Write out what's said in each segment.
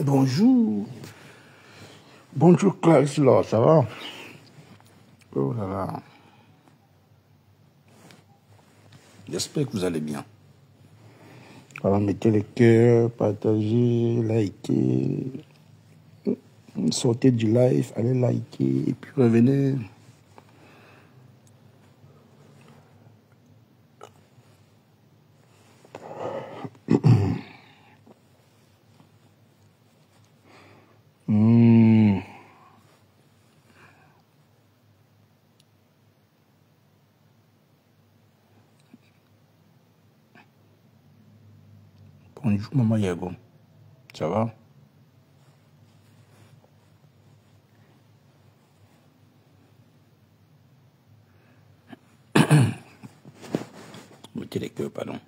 Bonjour. Bonjour Clarisse, là, ça va? Oh là là. J'espère que vous allez bien. Alors, mettez les cœurs, partagez, likez. Sortez du live, allez liker et puis revenez. Bonjour Maman Yago. Ça va? Mettez les cœurs, pardon.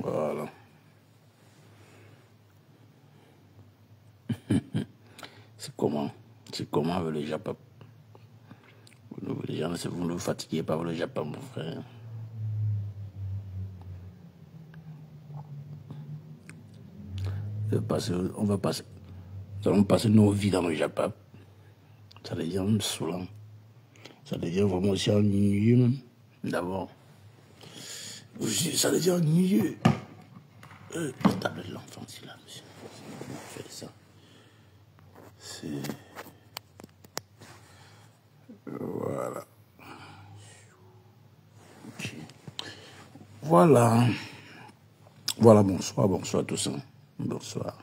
Voilà. C'est comment? C'est comment avec le Japon? Les gens, vous ne vous fatiguez pas avec le Japon, mon frère. On va passer, nous allons passer nos vies dans le Japon. Ça devient même saoulant. Ça devient vraiment aussi ennuyeux, même. D'abord. Ça devient ennuyeux. La table de l'enfant, c'est là, monsieur. On fait ça. C'est... Voilà. Okay. Voilà. Voilà, bonsoir à tous. Bonsoir.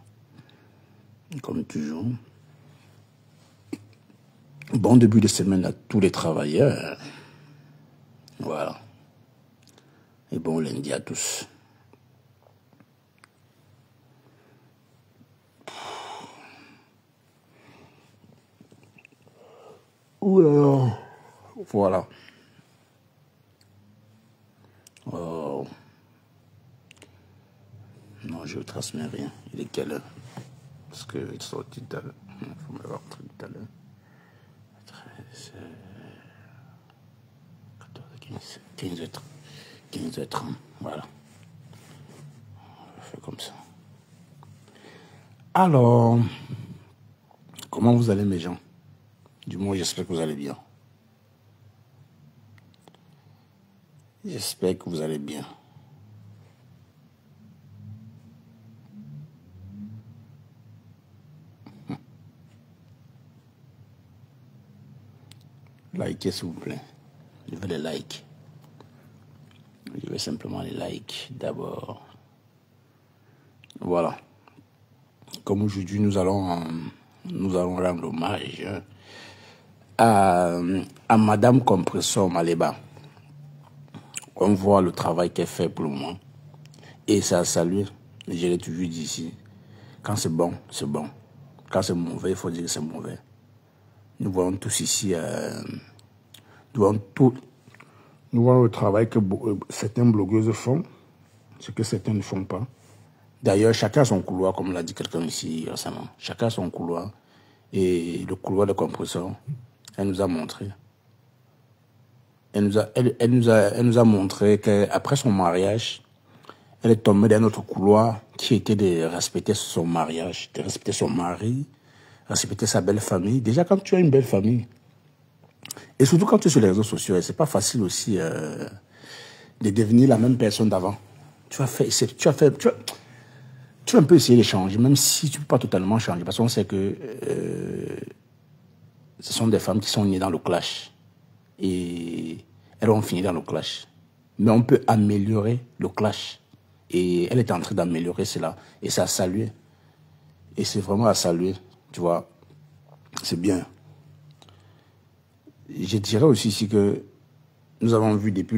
Comme toujours. Bon début de semaine à tous les travailleurs. Voilà. Et bon lundi à tous. Ouh. Voilà. Oh. Non, je ne transmets rien. Il est quelle heure? Parce que il est sorti tout à l'heure. Il faut me voir tout à l'heure. 13, 14, 15, 15h30. Voilà. On fait comme ça. Alors, comment vous allez, mes gens? Du moins, j'espère que vous allez bien. J'espère que vous allez bien. Likez, s'il vous plaît. Je veux les likes. Je vais simplement les likes d'abord. Voilà. Comme aujourd'hui, nous allons rendre hommage à Madame Compressor Maleba. On voit le travail qu'elle fait pour le moment. Et ça a salué. Je l'ai toujours dit ici. Quand c'est bon, c'est bon. Quand c'est mauvais, il faut dire que c'est mauvais. Nous voyons tous ici, nous voyons le travail que certaines blogueuses font, ce que certains ne font pas. D'ailleurs, chacun a son couloir, comme l'a dit quelqu'un ici récemment. Chacun a son couloir. Et le couloir de Compressor, elle nous a montré. Elle nous a montré qu'après son mariage, elle est tombée dans notre couloir qui était de respecter son mariage, de respecter son mari, respecter sa belle famille. Déjà, quand tu as une belle famille, et surtout quand tu es sur les réseaux sociaux, c'est pas facile aussi de devenir la même personne d'avant. Tu vas un peu essayer de changer, même si tu ne peux pas totalement changer, parce qu'on sait que ce sont des femmes qui sont nées dans le clash. Et elles vont finir dans le clash. Mais on peut améliorer le clash. Et elle est en train d'améliorer cela. Et c'est à saluer. Et c'est vraiment à saluer. Tu vois, c'est bien. Je dirais aussi ici que nous avons vu depuis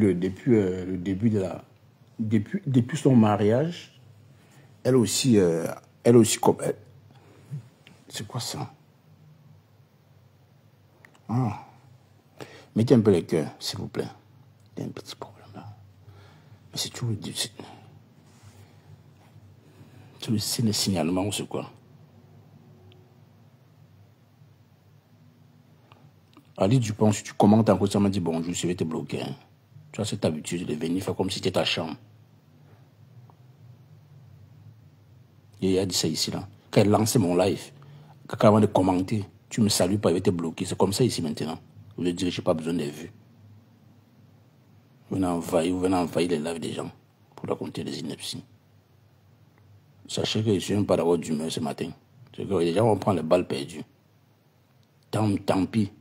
son mariage, elle aussi comme elle. C'est quoi ça? Ah. Mettez un peu le cœur, s'il vous plaît. Il y a un petit problème là. Mais c'est tout le signalement ou c'est quoi? Ali Dupont, si tu commentes en cause, ça m'a dit bonjour, je vais te bloquer. Hein. Tu as cette habitude de venir faire comme si c'était ta chambre. Et il a dit ça ici là. Quand elle lançait mon live, quand avant de commenter, tu me salues pas, il va te bloquer. C'est comme ça ici maintenant. Vous voulez dire que je n'ai pas besoin des vues. Vous venez envahir les lives des gens pour raconter des inepties. Sachez que je ne suis même pas d'avoir d'humeur ce matin. C'est que les gens vont prendre les balles perdues. Tant pis.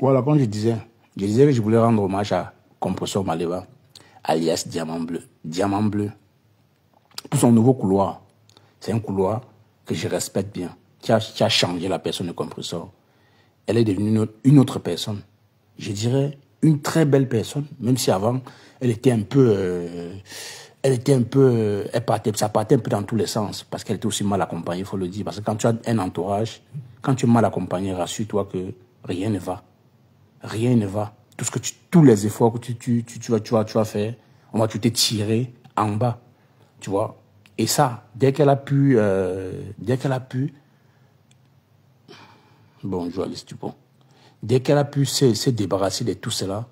Voilà, comme je disais que je voulais rendre hommage à Compressor Maleba, alias Diamant Bleu. Diamant Bleu. Pour son nouveau couloir. C'est un couloir que je respecte bien. Qui a changé la personne de Compressor. Elle est devenue une autre personne. Je dirais une très belle personne, même si avant, elle était un peu... ça partait un peu dans tous les sens, parce qu'elle était aussi mal accompagnée, il faut le dire. Parce que quand tu as un entourage, quand tu es mal accompagné, rassure-toi que rien ne va. Rien ne va. Tous les efforts que tu vas faire, on va te tirer en bas. Tu vois. Et ça, dès qu'elle a pu... Bonjour Alice Dupont. Dès qu'elle a pu se débarrasser de tout cela,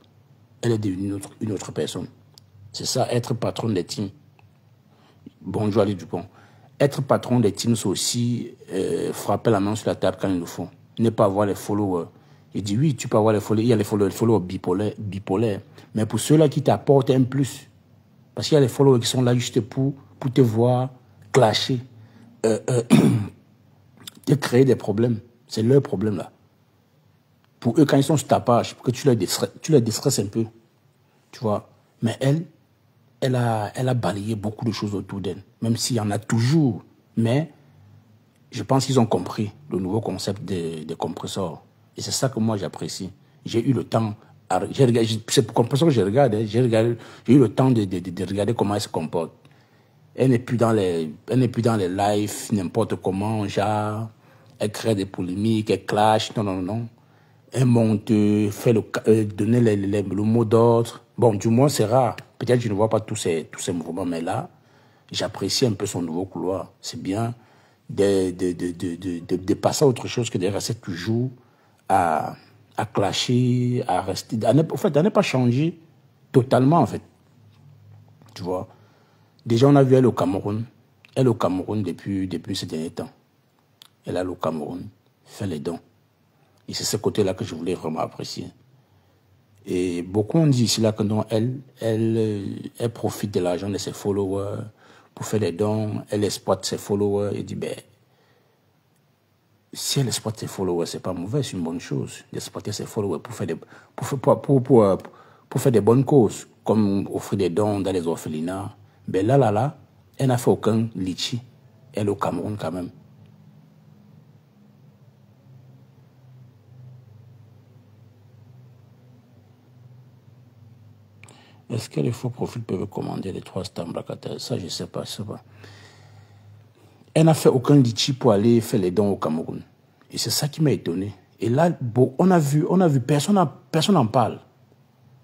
elle est devenue une autre personne. C'est ça, être patron des teams. Bonjour Alice Dupont. Être patron des teams, c'est aussi frapper la main sur la table quand il le faut. Ne pas avoir les followers. Il dit oui, tu peux avoir les followers. Il y a les followers bipolaires. Mais pour ceux-là qui t'apportent un plus, parce qu'il y a les followers qui sont là juste pour te voir clasher, te créer des problèmes. C'est leur problème là. Pour eux, quand ils sont sur ta page, pour que tu les déstresses un peu. Tu vois. Mais elle a balayé beaucoup de choses autour d'elle. Même s'il y en a toujours. Mais je pense qu'ils ont compris le nouveau concept des compresseurs. Et c'est ça que moi j'apprécie. J'ai eu le temps. C'est pour compresseur que je regarde. Hein, j'ai eu le temps de regarder comment elle se comporte. Elle n'est plus dans les lives, n'importe comment, genre, elle crée des polémiques, elle clash, non. Elle monte, donner le mot d'ordre. Bon, du moins, c'est rare. Peut-être que je ne vois pas tous ces mouvements, mais là, j'apprécie un peu son nouveau couloir. C'est bien de passer à autre chose que de rester toujours à clasher, à rester, à ne pas changer totalement, en fait. Tu vois. Déjà, on a vu elle au Cameroun. Elle au Cameroun depuis ces derniers temps. Elle a au Cameroun, fait les dons. Et c'est ce côté-là que je voulais vraiment apprécier. Et beaucoup ont dit ici là que non, elle profite de l'argent de ses followers pour faire des dons. Elle exploite ses followers. Et dit, ben, si elle exploite ses followers, c'est pas mauvais, c'est une bonne chose d'exploiter ses followers pour faire des bonnes causes, comme offrir des dons dans les orphelinats. Ben là, elle n'a fait aucun litchi. Elle est au Cameroun quand même. Est-ce que les faux profils peuvent commander les 3 stamps Bracata? Ça, je ne sais pas. Elle n'a fait aucun litchi pour aller faire les dons au Cameroun. Et c'est ça qui m'a étonné. Et là, bon, on a vu, personne n'en parle.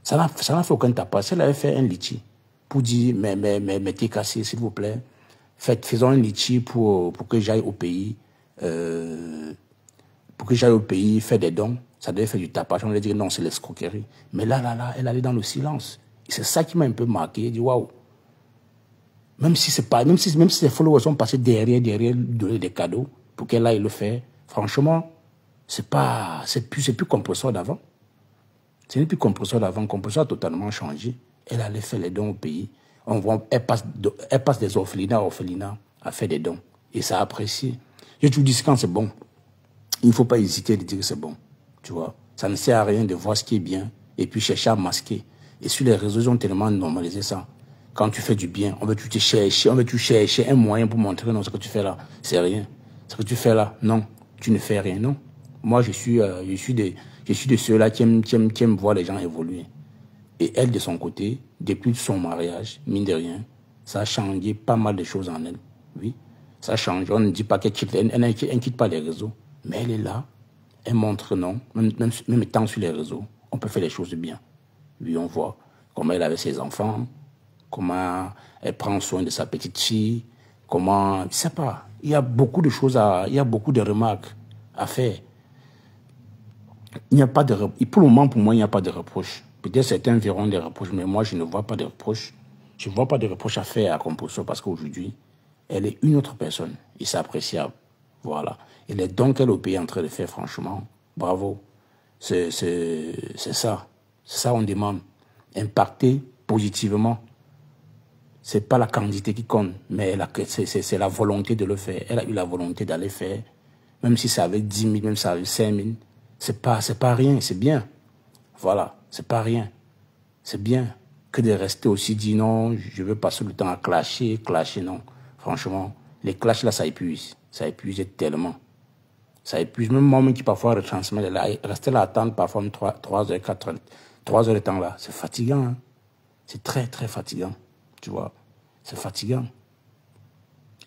Ça n'a fait aucun tapage. Elle avait fait un litchi pour dire, mais t'es cassé, s'il vous plaît. Faisons un litchi pour que j'aille au pays. Pour que j'aille au pays faire des dons. Ça devait faire du tapage. On allait dire non, c'est l'escroquerie. Mais là, elle allait dans le silence. Et c'est ça qui m'a un peu marqué. J'ai dit waouh. Même si les followers sont passés derrière, donner des cadeaux pour qu'elle aille le faire. Franchement, c'est plus compresseur d'avant. Ce n'est plus compresseur d'avant. Compresseur a totalement changé. Elle allait faire les dons au pays. Elle passe des orphelinats à orphelinats à faire des dons. Et ça a apprécié. Je te dis quand c'est bon, il ne faut pas hésiter à dire que c'est bon. Tu vois, ça ne sert à rien de voir ce qui est bien et puis chercher à masquer. Et sur les réseaux, ils ont tellement normalisé ça. Quand tu fais du bien, on veut tu chercher un moyen pour montrer non, ce que tu fais là, c'est rien. Ce que tu fais là, non, tu ne fais rien, non. Moi, je suis de ceux-là qui aiment voir les gens évoluer. Et elle, de son côté, depuis son mariage, mine de rien, ça a changé pas mal de choses en elle. Oui. Ça change. On ne dit pas qu'elle quitte, elle ne quitte pas les réseaux. Mais elle est là. Elle montre non. Même étant sur les réseaux, on peut faire les choses bien. Oui, on voit comment elle avait ses enfants, comment elle prend soin de sa petite fille, comment... Je ne sais pas. Il y a beaucoup de choses il y a beaucoup de remarques à faire. Il n'y a pas de... Pour le moment, pour moi, il n'y a pas de reproche. Peut-être certains verront des reproches, mais moi, je ne vois pas de reproches. Je ne vois pas de reproches à faire à Komposo parce qu'aujourd'hui, elle est une autre personne et c'est appréciable. Voilà. Et les dons qu'elle au pays est en train de faire, franchement, bravo. C'est ça. C'est ça qu'on demande. Impacter positivement. Ce n'est pas la quantité qui compte, mais c'est la volonté de le faire. Elle a eu la volonté d'aller faire, même si c'est avec 10 000, même si c'est avec 5 000. C'est pas rien, c'est bien. Voilà, c'est pas rien. C'est bien que de rester aussi dit non, je veux passer le temps à clasher, non. Franchement, les clashs là, ça épuise tellement. Ça épuise. Même moi-même qui parfois retransmet, rester là à attendre parfois 3 heures, 4 heures, 3 heures de temps là, c'est fatigant. Hein? C'est très, très fatigant. Tu vois, c'est fatigant.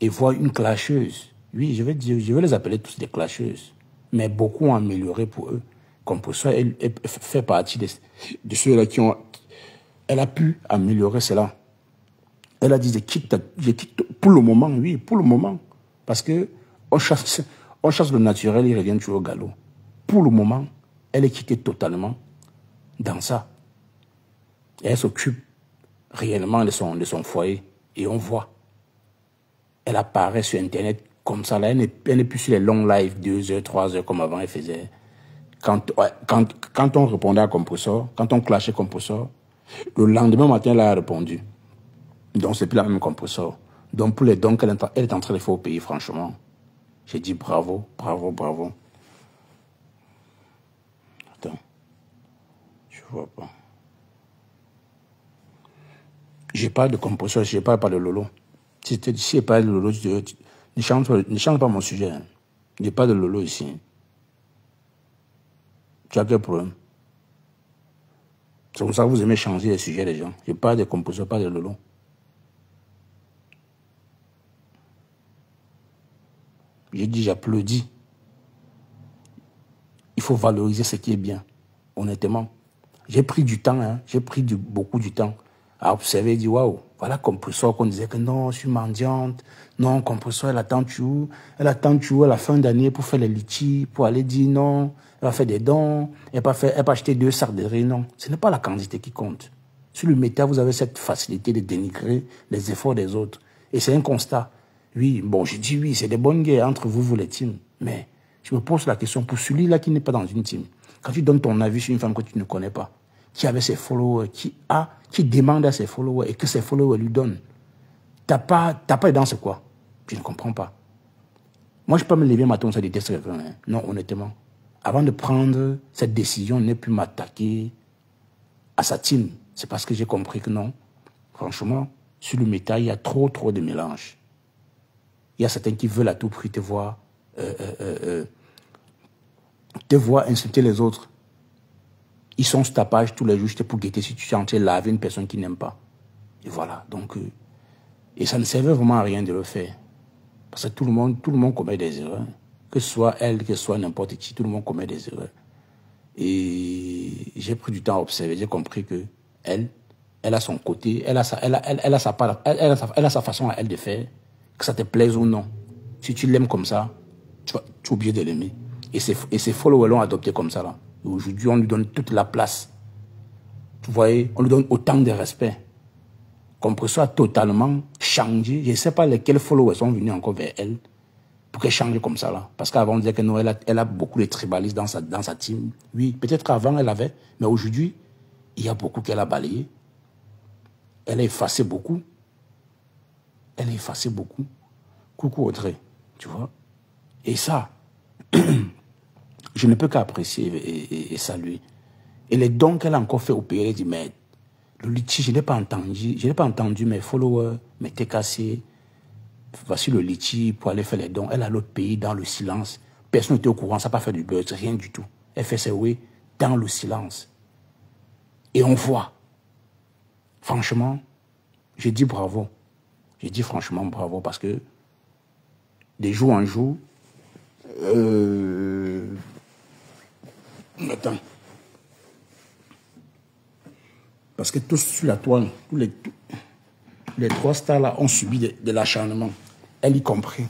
Et voir une clasheuse, oui, je vais les appeler tous des clasheuses, mais beaucoup ont amélioré pour eux. Comme pour ça, elle fait partie de ceux-là qui ont... Elle a pu améliorer cela. Elle a dit, je quitte pour le moment, oui, pour le moment. Parce que on chasse le naturel, il revient toujours au galop. Pour le moment, elle est quittée totalement dans ça. Et elle s'occupe réellement de son foyer. Et on voit. Elle apparaît sur Internet comme ça. Là, elle n'est plus sur les longs lives, 2 heures, 3 heures, comme avant elle faisait. Quand on répondait à Komposo, quand on clashait Komposo, le lendemain matin, elle a répondu. Donc, c'est plus la même Komposo. Donc, pour les dons qu'elle est en train de faire au pays, franchement, j'ai dit bravo, bravo, bravo. Attends. Je vois pas. J'ai pas de Komposo, je parle pas de Lolo. Si je parle de Lolo, ne change pas mon sujet. Hein. Il n'y a pas de Lolo ici. Tu as quel problème? C'est comme ça que vous aimez changer les sujets des gens. Je parle de Komposo, pas de Lolo. J'ai dit, j'applaudis. Il faut valoriser ce qui est bien, honnêtement. J'ai pris du temps, hein, j'ai pris beaucoup du temps à observer et dire, waouh, voilà Komposo qu'on disait que non, je suis mendiante. Non, Komposo, elle attend tu à la fin d'année pour faire les litchis, pour aller dire non, elle va faire des dons, elle va acheter 2 sacs de riz, non. Ce n'est pas la quantité qui compte. Sur le méta, vous avez cette facilité de dénigrer les efforts des autres. Et c'est un constat. Oui, bon, je dis oui, c'est des bonnes guerres entre vous les teams. Mais je me pose la question pour celui-là qui n'est pas dans une team. Quand tu donnes ton avis sur une femme que tu ne connais pas, qui avait ses followers, qui demande à ses followers et que ses followers lui donnent, t'as pas dans ce quoi? Je ne comprends pas. Moi, je peux me lever matin, ça déteste quelqu'un. Hein. Non, honnêtement. Avant de prendre cette décision, ne plus m'attaquer à sa team. C'est parce que j'ai compris que non. Franchement, sur le méta, il y a trop de mélange. Il y a certains qui veulent à tout prix te voir insulter les autres. Ils sont sur ta page tous les jours juste pour guetter si tu es en train de laver une personne qui n'aime pas. Et voilà. Donc, et ça ne servait vraiment à rien de le faire. Parce que tout le monde commet des erreurs. Que ce soit elle, que ce soit n'importe qui, tout le monde commet des erreurs. Et j'ai pris du temps à observer. J'ai compris que elle a son côté, elle a sa façon à elle de faire, que ça te plaise ou non. Si tu l'aimes comme ça, tu es obligé de l'aimer. Et ses followers l'ont adopté comme ça. Là. Aujourd'hui, on lui donne toute la place. Vous voyez, on lui donne autant de respect. Komposo a totalement changé. Je ne sais pas lesquels followers sont venus encore vers elle pour qu'elle change comme ça. Là. Parce qu'avant, on disait que non, elle a beaucoup de tribalistes dans sa team. Oui, peut-être qu'avant, elle avait. Mais aujourd'hui, il y a beaucoup qu'elle a balayé. Elle a effacé beaucoup. Coucou Audrey, tu vois. Et ça, je ne peux qu'apprécier et saluer. Et les dons qu'elle a encore fait au pays, elle dit, mais le litchi, je n'ai pas entendu mes followers, mes TKC. Voici le litchi pour aller faire les dons. Elle a l'autre pays dans le silence. Personne n'était au courant, ça n'a pas fait du buzz, rien du tout. Elle fait ses oui dans le silence. Et on voit. Franchement, j'ai dit bravo. J'ai dit franchement bravo parce que de jour en jour. Attends. Parce que tous sur la toile, tous les trois stars là ont subi de l'acharnement. Elle y compris.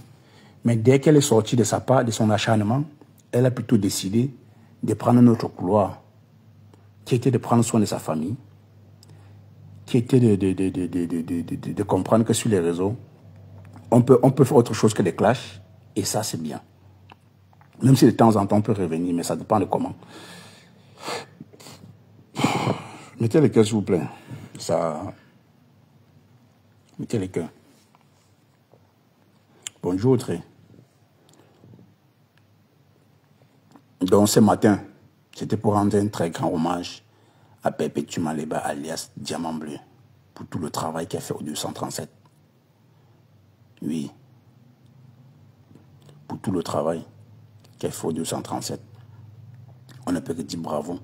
Mais dès qu'elle est sortie de sa part, de son acharnement, elle a plutôt décidé de prendre un autre couloir, qui était de prendre soin de sa famille, qui était de comprendre que sur les réseaux, on peut faire autre chose que des clashs, et ça c'est bien. Même si de temps en temps on peut revenir, mais ça dépend de comment. Mettez les cœurs s'il vous plaît. Ça... Mettez les cœurs. Bonjour Audrey. Donc ce matin, c'était pour rendre un très grand hommage à Perpétue Maleba alias Diamant Bleu pour tout le travail qu'elle fait au 237. Oui. Pour tout le travail qu'elle fait au 237. On ne peut que dire bravo.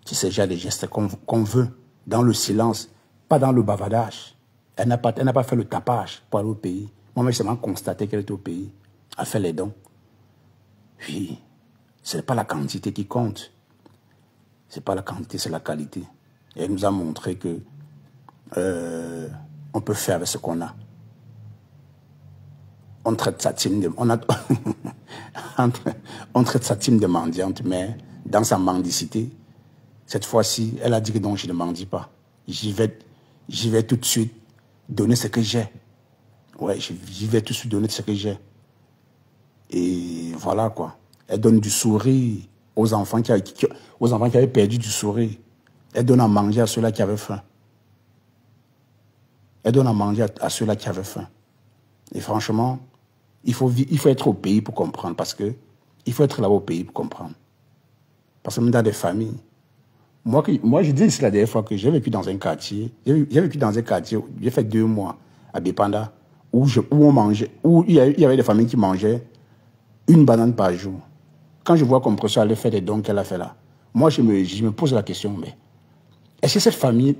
C'est déjà des gestes qu'on veut dans le silence, pas dans le bavardage. Elle n'a pas fait le tapage pour aller au pays. Moi-même, j'ai seulement constaté qu'elle était au pays. Elle a fait les dons. Oui, ce n'est pas la quantité qui compte. Ce n'est pas la quantité, c'est la qualité. Et elle nous a montré que on peut faire avec ce qu'on a. On traite sa team de, on traite sa team de mendiante, mais dans sa mendicité, cette fois-ci, elle a dit que non, je ne mendie pas. J'y vais tout de suite donner ce que j'ai. Ouais, j'y vais tout de suite donner ce que j'ai. Et voilà quoi. Elle donne du sourire aux enfants qui avaient perdu du sourire. Elle donne à manger à ceux-là qui avaient faim. Elle donne à manger à ceux-là qui avaient faim. Et franchement, il faut être au pays pour comprendre. Parce que il faut être là au pays pour comprendre. Parce que même dans des familles, moi je dis ici la dernière fois que j'ai vécu dans un quartier. J'ai vécu dans un quartier, j'ai fait 2 mois à Bépanda, où on mangeait, où il y avait des familles qui mangeaient 1 banane par jour. Quand je vois comme professeur aller faire des dons qu'elle a fait là, moi je me pose la question, mais est-ce que cette famille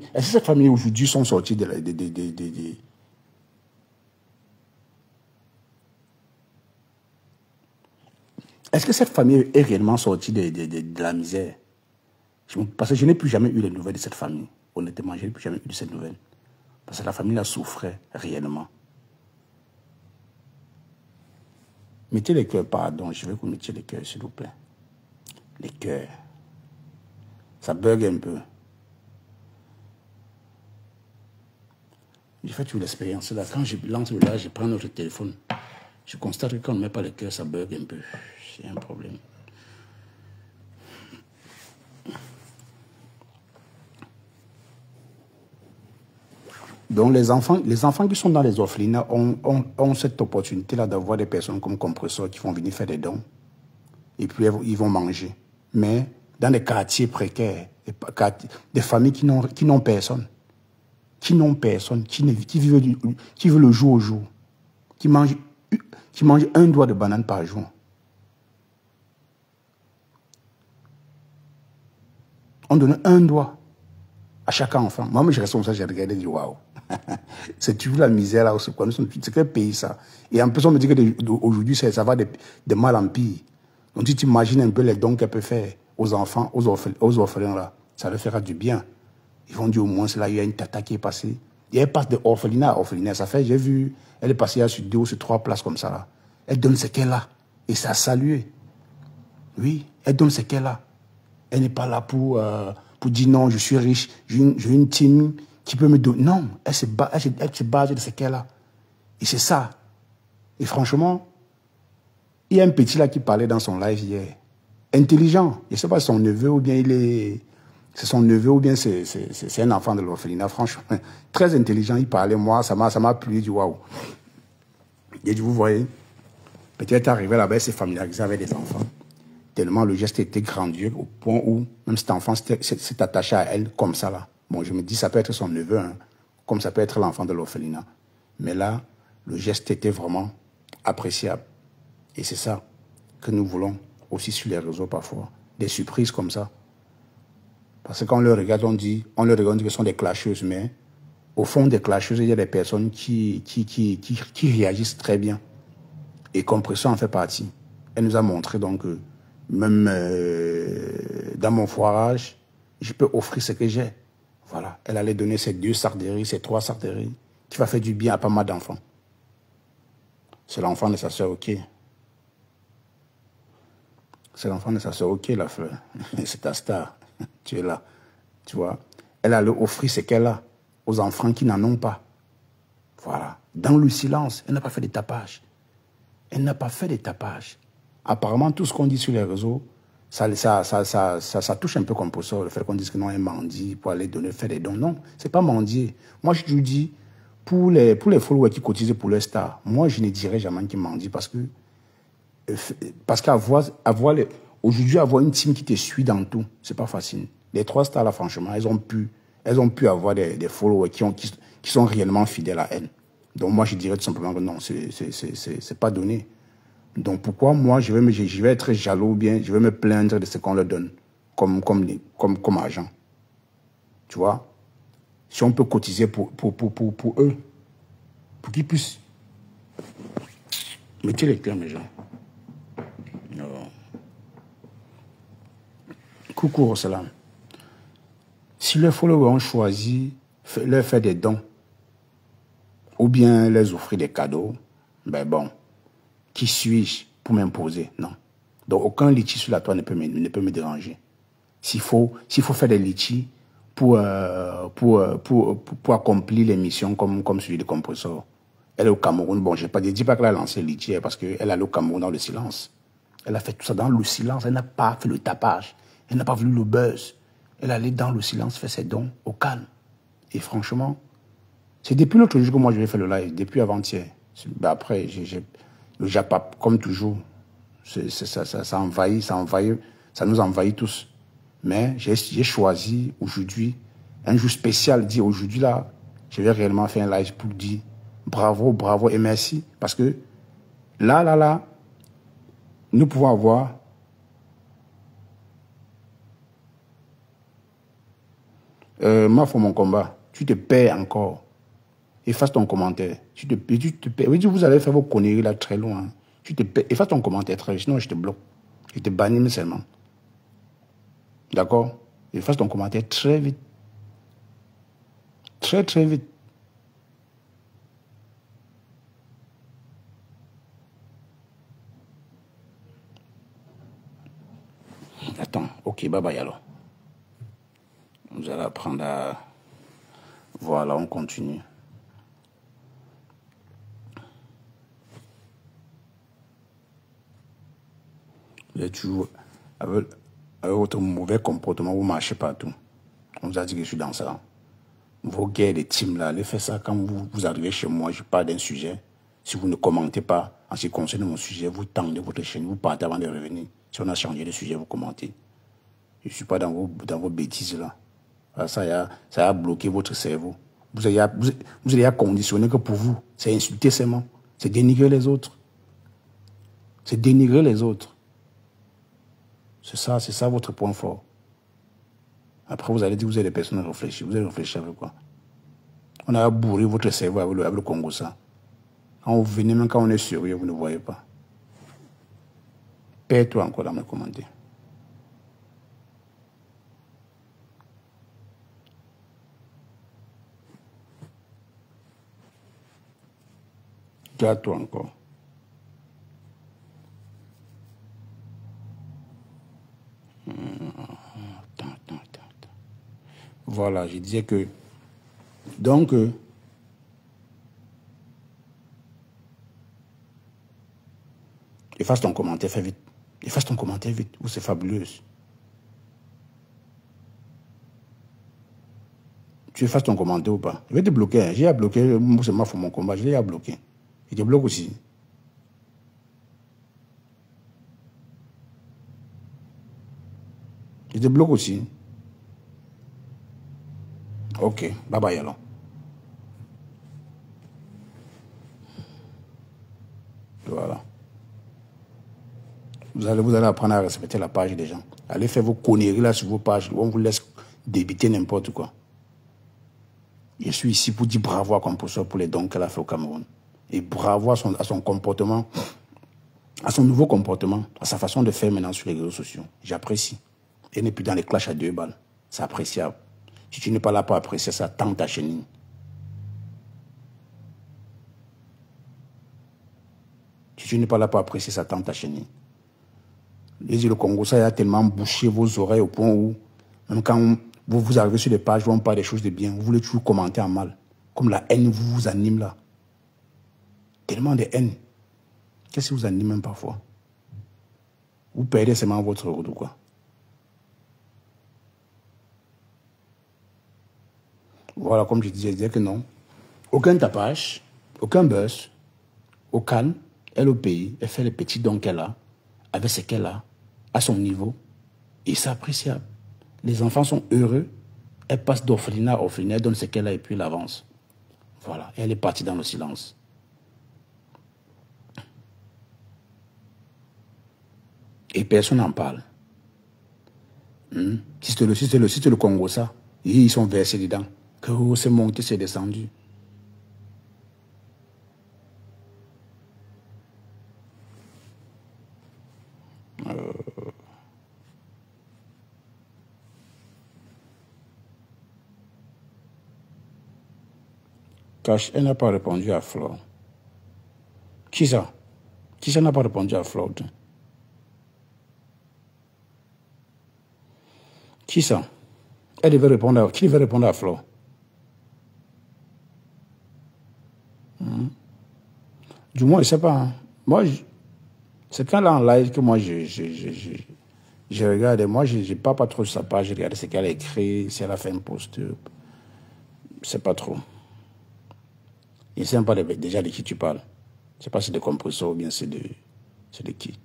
aujourd'hui sont sortis de Est-ce que cette famille est réellement sortie de la misère? Parce que je n'ai plus jamais eu les nouvelles de cette famille. Honnêtement, je n'ai plus jamais eu de cette nouvelle. Parce que la famille la souffrait réellement. Mettez les cœurs, pardon, je veux que vous mettiez les cœurs, s'il vous plaît. Les cœurs. Ça bug un peu. J'ai fait toute l'expérience là. Quand je lance le live, je prends notre téléphone. Je constate que quand on ne met pas le cœur, ça bug un peu. C'est un problème. Donc les enfants qui sont dans les orphelinats ont cette opportunité-là d'avoir des personnes comme compresseurs qui vont venir faire des dons. Et puis ils vont manger. Mais dans des quartiers précaires, des familles qui n'ont personne, qui vivent le jour au jour, qui mangent 1 doigt de banane par jour. On donne 1 doigt à chaque enfant. Moi, je reste comme ça, j'ai regardé et dit waouh. C'est toujours la misère là, c'est quel pays ça? Et en plus, on me dit qu'aujourd'hui, ça va de mal en pire. Donc, tu t'imagines un peu les dons qu'elle peut faire aux enfants, aux orphelins là. Ça leur fera du bien. Ils vont dire au moins, là, il y a une tata qui est passée. Et elle passe de orphelinat à orphelinat. Ça fait, j'ai vu, elle est passée sur 2 ou sur 3 places comme ça là. Elle donne ce qu'elle a. Et ça a salué. Oui, elle donne ce qu'elle a. Elle n'est pas là pour dire non, je suis riche, j'ai une team qui peut me donner. Non, elle se base de ce qu'elle a. Et c'est ça. Et franchement, il y a un petit là qui parlait dans son live hier. Intelligent. Je ne sais pas si son neveu ou bien c'est son neveu ou bien c'est un enfant de l'orphelinat. Franchement, très intelligent. Il parlait, moi, ça m'a plu. Il dit waouh. Il dit, vous voyez, peut-être arrivé là-bas, il s'est familiarisé avec des enfants. Tellement le geste était grandiose au point où même cet enfant s'est attaché à elle comme ça là. Bon, je me dis, ça peut être son neveu, hein, comme ça peut être l'enfant de l'orphelinat. Mais là, le geste était vraiment appréciable. Et c'est ça que nous voulons aussi sur les réseaux parfois. Des surprises comme ça. Parce que quand on le regarde, on leur regarde que ce sont des clasheuses, mais au fond des clasheuses, il y a des personnes qui réagissent très bien. Et Compression en fait partie. Elle nous a montré donc que même dans mon foirage, je peux offrir ce que j'ai. Voilà. Elle allait donner ces 2 sacs de riz, ces 3 sacs de riz, qui va faire du bien à pas mal d'enfants. C'est l'enfant de sa soeur, ok. C'est l'enfant de sa soeur, ok, la fleur. C'est ta star. Tu es là. Tu vois. Elle allait offrir ce qu'elle a aux enfants qui n'en ont pas. Voilà. Dans le silence, elle n'a pas fait de tapage. Elle n'a pas fait de tapage. Apparemment, tout ce qu'on dit sur les réseaux, ça touche un peu comme pour ça, le fait qu'on dise que non, elle mendie pour aller donner, faire des dons. Non, c'est pas mendier. Moi, je te dis, pour les followers qui cotisent pour leur star, moi, je ne dirais jamais qu'ils mendient parce aujourd'hui, avoir une team qui te suit dans tout, c'est pas facile. Les 3 stars, là, franchement, elles ont pu avoir des followers qui sont réellement fidèles à elles. Donc, moi, je dirais tout simplement que non, c'est pas donné. Donc, pourquoi moi, je vais être jaloux ou bien je vais me plaindre de ce qu'on leur donne comme argent. Tu vois? Si on peut cotiser pour eux, pour qu'ils puissent... Mettez les clés, mes gens. Alors. Coucou, Rossalam. Si les followers ont choisi leur faire des dons ou bien leur offrir des cadeaux, ben bon, qui suis-je pour m'imposer? Non. Donc, aucun litchi sur la toile ne peut me déranger. S'il faut faire des litchis pour accomplir les missions comme celui de Compressor. Elle est au Cameroun. Bon, je ne dis pas qu'elle a lancé le litchi parce qu'elle est au Cameroun dans le silence. Elle a fait tout ça dans le silence. Elle n'a pas fait le tapage. Elle n'a pas voulu le buzz. Elle allait dans le silence faire ses dons au calme. Et franchement, c'est depuis l'autre jour que moi je vais faire le live, depuis avant-hier. Ben après, le Japap, comme toujours, ça envahit, ça nous envahit tous. Mais j'ai choisi aujourd'hui, un jour spécial, dit aujourd'hui là, je vais réellement faire un live pour dire bravo, bravo et merci. Parce que là, nous pouvons avoir mon combat, tu te perds encore. Efface ton commentaire. Tu te perds. Oui, vous allez faire vos conneries là très loin. Tu te perds. Efface ton commentaire très vite, sinon je te bloque. Je te bannis seulement. D'accord? Efface ton commentaire très vite. Très, très vite. Attends, ok, bye bye alors. Vous allez apprendre à... Voilà, on continue. Vous êtes toujours... Avec votre mauvais comportement, vous marchez partout. On vous a dit que je suis dans ça. Vos guerres de team là, allez faire ça quand vous arrivez chez moi, je parle d'un sujet. Si vous ne commentez pas en ce qui concerne mon sujet, vous tendez votre chaîne, vous partez avant de revenir. Si on a changé de sujet, vous commentez. Je ne suis pas dans vos bêtises là. Alors ça a bloqué votre cerveau. Vous allez conditionner que pour vous, c'est insulter seulement. C'est dénigrer les autres. C'est dénigrer les autres. C'est ça votre point fort. Après, vous allez dire que vous êtes des personnes réfléchies. Vous allez réfléchir avec quoi? On a bourré votre cerveau avec le Congo, ça. Quand vous venez, même quand on est sérieux, vous ne voyez pas. Perds-toi encore dans mes commentaires. Garde-toi encore. Attends. Voilà, je disais que... Donc... efface ton commentaire, fais vite. Efface ton commentaire vite, ou c'est fabuleuse. Tu effaces ton commentaire ou pas? Je vais te bloquer. J'ai à bloquer, c'est moi pour mon combat, je l'ai à bloquer. Je te bloque aussi. Je te bloque aussi. Ok, bye bye alors. Voilà. Vous allez apprendre à respecter la page des gens. Allez faire vos conneries là sur vos pages. On vous laisse débiter n'importe quoi. Je suis ici pour dire bravo à Compressor pour les dons qu'elle a fait au Cameroun. Et bravo à son comportement à son nouveau comportement, à sa façon de faire maintenant sur les réseaux sociaux. J'apprécie. Elle n'est plus dans les clashs à 2 balles. C'est appréciable. Si tu n'es pas là pour apprécier ça, tente ta chenille. Si tu n'es pas là pour apprécier ça, tente ta chenille. Le Congo, ça a tellement bouché vos oreilles au point où, même quand vous arrivez sur des pages où on parle des choses de bien, vous voulez toujours commenter en mal. Comme la haine vous anime là. Tellement de haine. Qu'est-ce qui vous anime même parfois? Vous perdez seulement votre route ou quoi? Voilà, comme je disais que non. Aucun tapage, aucun buzz, au calme, elle au pays, elle fait les petits dons qu'elle a, avec ce qu'elle a, à son niveau, et c'est appréciable. Les enfants sont heureux, elle passe d'orphelinat à orphelinat, elle donne ce qu'elle a et puis elle avance. Voilà, et elle est partie dans le silence. Et personne n'en parle. Si c'est le Congo, ça, ils sont versés dedans. Que c'est monté, c'est descendu. Cash, elle n'a pas répondu à Flore. Qui ça? Qui ça n'a pas répondu à Flore? Qui ça? Elle devait répondre à... Qui devait répondre à Flore? Du moins, je ne sais pas. Hein. Moi, c'est quand là en live que moi, je regarde. Moi, je ne parle pas trop sur sa page. Je regarde ce qu'elle a écrit, si elle a fait un post. Je ne sais pas trop. Je ne sais pas déjà de qui tu parles. Je ne sais pas si c'est de compresseur ou bien c'est de qui.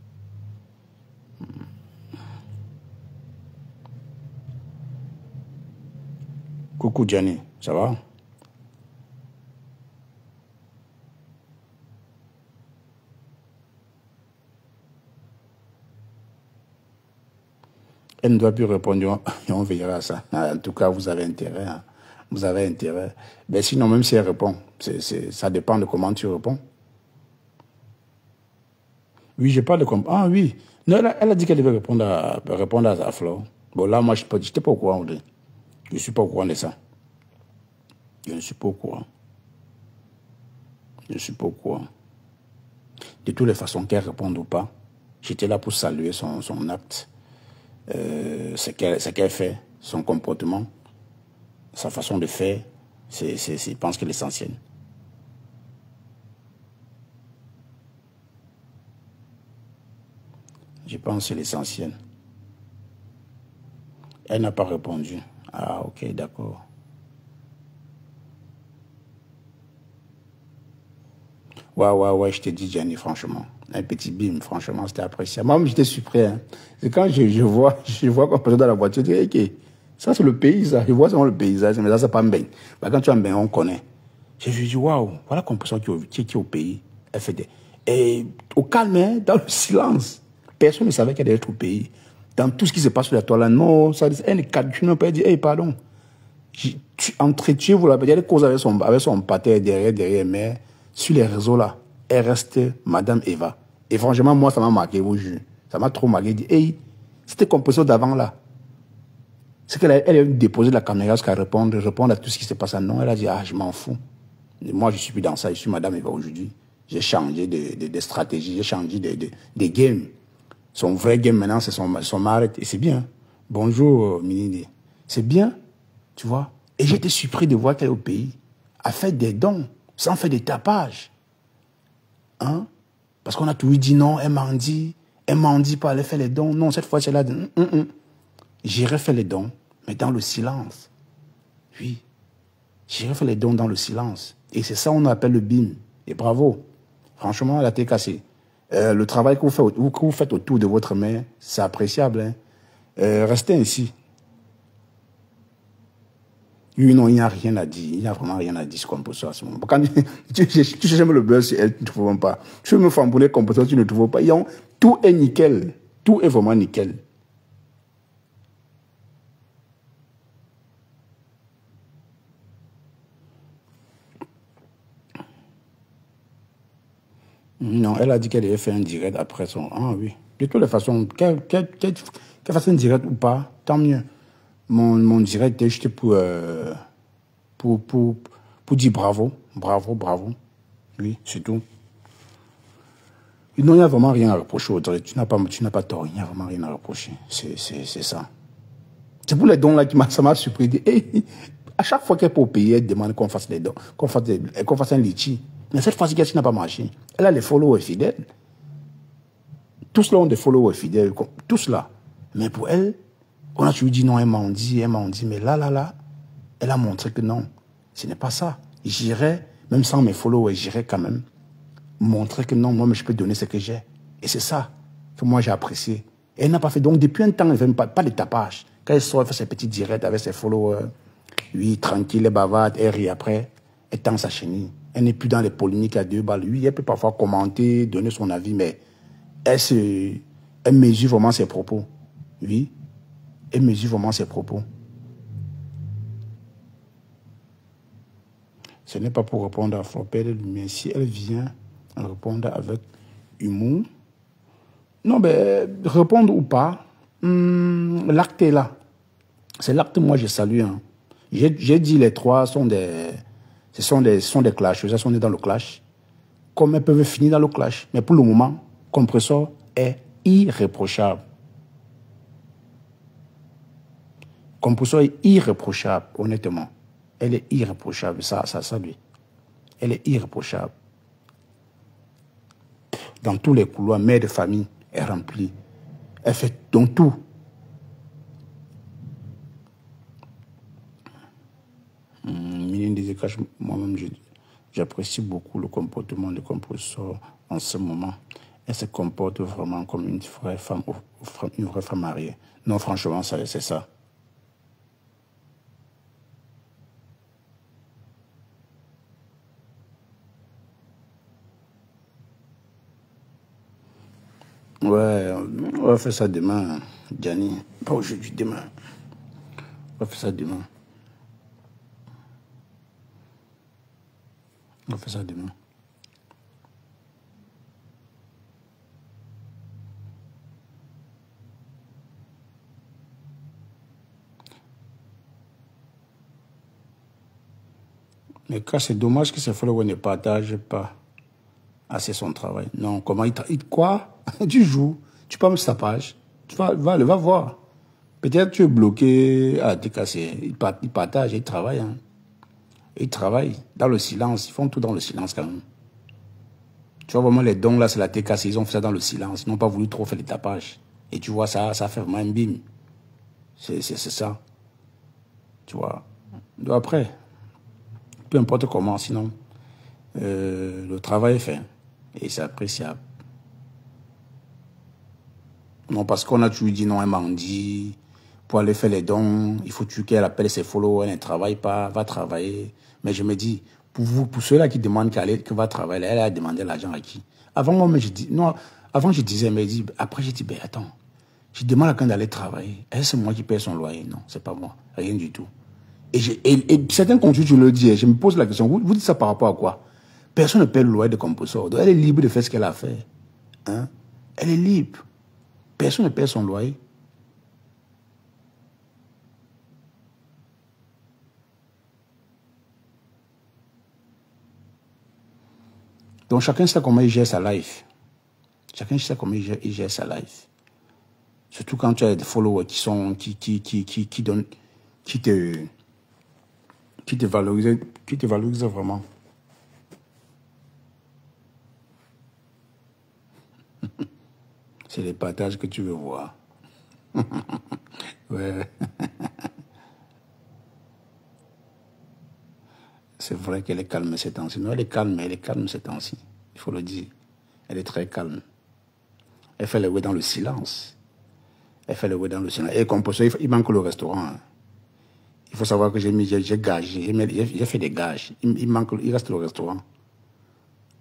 Coucou Gianni, ça va? Elle ne doit plus répondre et on verra ça. En tout cas, vous avez intérêt. Hein. Vous avez intérêt. Mais sinon, même si elle répond, ça dépend de comment tu réponds. Oui, je parle de... Ah oui. Non, elle a dit qu'elle devait répondre à Flore. Bon, là, moi, je n'étais pas au courant. Je ne suis pas au courant de ça. Je ne suis pas au courant. Je ne suis pas au courant. De toutes les façons, qu'elle réponde ou pas, j'étais là pour saluer son acte, ce qu'elle fait, son comportement, sa façon de faire. Je pense que l'essentiel. Je pense que c'est l'essentiel. Elle n'a pas répondu. Ah, ok, d'accord. Ouais, je te dis, Jenny, franchement. Un petit bim, franchement, c'était appréciable. Moi, j'étais surpris. Hein. C'est quand je vois qu'on passe dans la voiture, je dis, ok, ça, c'est le pays, ça. Je vois seulement le paysage, mais ça, c'est pas un bain. Bah, quand tu es en bain, on connaît. Je dis, waouh, voilà qu'on peut sortir qui est au pays. Elle fait des... Et au calme, hein, dans le silence. Personne ne savait qu'elle allait être au pays. Dans tout ce qui se passe sur la toile, non, ça, elle ne calcule pas, elle dit, hey, pardon. Entretien, vous l'avez dit, elle cause avec son pâté derrière, mais sur les réseaux là, elle reste Madame Eva. Et franchement, moi, ça m'a marqué, vous jure. Ça m'a trop marqué. Dit, hey, c'était composition d'avant là. C'est qu'elle a déposé la caméra jusqu'à répondre à tout ce qui se passe. Non, elle a dit, ah, je m'en fous. Et moi, je suis plus dans ça, je suis Madame Eva aujourd'hui. J'ai changé de stratégie, j'ai changé de game. Son vrai game maintenant, c'est son marette. Et c'est bien. Bonjour, Minidi. C'est bien. Tu vois? Et j'étais surpris de voir qu'elle est au pays, a fait des dons, sans faire des tapages. Hein? Parce qu'on a toujours dit non, elle m'en dit pas, elle fait les dons. Non, cette fois, elle a dit, j'irai faire les dons, mais dans le silence. Oui, j'irai faire les dons dans le silence. Et c'est ça qu'on appelle le BIM. Et bravo. Franchement, elle a été cassée. Le travail que vous faites autour de votre mère, c'est appréciable. Hein? Restez ainsi. Oui, non, il n'y a rien à dire. Il n'y a vraiment rien à dire sur composition à ce moment. Quand tu cherches même le beurre sur elle, tu ne trouves pas. Tu veux me fambouler composition, tu ne trouves pas. Tout est nickel. Tout est vraiment nickel. Non, elle a dit qu'elle devait faire un direct après son... Ah oui. De toutes les façons, qu'elle fasse un direct ou pas, tant mieux. Mon direct est juste pour, pour, pour dire bravo. Bravo, bravo. Oui, c'est tout. Non, il n'y a vraiment rien à reprocher au direct. Tu n'as pas tort. Il n'y a vraiment rien à reprocher. C'est ça. C'est pour les dons là ça m'a surpris. Hey, à chaque fois qu'elle peut payer, elle demande qu'on fasse des dons, qu'on fasse un litchi. Mais cette fois-ci, qu'est-ce qui n'a pas marché? Elle a les followers fidèles. Tous là ont des followers fidèles. Tous là. Mais pour elle, on a toujours dit non, elle m'a dit. Mais là, elle a montré que non. Ce n'est pas ça. J'irai, même sans mes followers, j'irai quand même montrer que non, moi, je peux donner ce que j'ai. Et c'est ça que moi, j'ai apprécié. Et elle n'a pas fait. Donc, depuis un temps, elle ne fait pas de tapage. Quand elle sort, elle fait ses petits directs avec ses followers. Oui, tranquille, elle bavarde, elle rit après. Elle tend sa chenille. Elle n'est plus dans les polémiques à 2 balles. Oui, elle peut parfois commenter, donner son avis, mais elle mesure vraiment ses propos. Oui, elle mesure vraiment ses propos. Ce n'est pas pour répondre à Flopel, mais si elle vient répondre avec humour, non, ben, répondre ou pas, l'acte est là. C'est l'acte, moi, je salue. Hein. J'ai dit les trois sont des clashs. Elles sont dans le clash. Comme elles peuvent finir dans le clash. Mais pour le moment, Compressor est irréprochable. Compressor est irréprochable, honnêtement. Elle est irréprochable, ça lui. Elle est irréprochable. Dans tous les couloirs, mère de famille est remplie. Elle fait dans tout. Moi-même, j'apprécie beaucoup le comportement de Compressor en ce moment. Elle se comporte vraiment comme une vraie femme mariée. Non, franchement, c'est ça. Ouais, on va faire ça demain, Gianni. Pas aujourd'hui, demain. On va faire ça demain. On va faire ça demain. Mais quand c'est dommage que ce follower ne partage pas assez son travail. Non, comment quoi? Tu joues, tu passes sa page, tu va voir. Peut-être tu es bloqué à TKC. Ils partagent, ils travaillent. Hein. Ils travaillent dans le silence. Ils font tout dans le silence quand même. Tu vois vraiment les dons là, c'est la TKC. Ils ont fait ça dans le silence. Ils n'ont pas voulu trop faire les tapages. Et tu vois, ça fait vraiment un bim. C'est ça. Tu vois. Donc après, peu importe comment, sinon, le travail est fait. Et c'est appréciable. Non, parce qu'on a toujours dit non, elle m'a dit, pour aller faire les dons, il faut qu'elle appelle ses followers, elle ne travaille pas, va travailler. Mais je me dis, pour ceux-là qui demandent qu'elle va travailler, elle a demandé l'argent à qui? Avant, moi, je dis, non, avant, je disais, mais après, j'ai dit, ben attends, je demande à quelqu'un d'aller travailler. Est-ce que c'est moi qui paye son loyer? Non, c'est pas moi, rien du tout. Et certains contenus, je le dis, je me pose la question, vous dites ça par rapport à quoi? Personne ne paie le loyer de Compressor. Donc elle est libre de faire ce qu'elle a fait. Hein? Elle est libre. Personne ne paie son loyer. Donc chacun sait comment il gère sa life. Chacun sait comment il gère sa life. Surtout quand tu as des followers qui te valorisent vraiment. C'est les partages que tu veux voir. Ouais. C'est vrai qu'elle est calme ces temps-ci. Non, elle est calme ces temps-ci. Il faut le dire. Elle est très calme. Elle fait le ouais dans le silence. Elle fait le ouais dans le silence. Et comme pour ça, il manque le restaurant. Hein. Il faut savoir que j'ai gagé. J'ai fait des gages. Il reste le restaurant.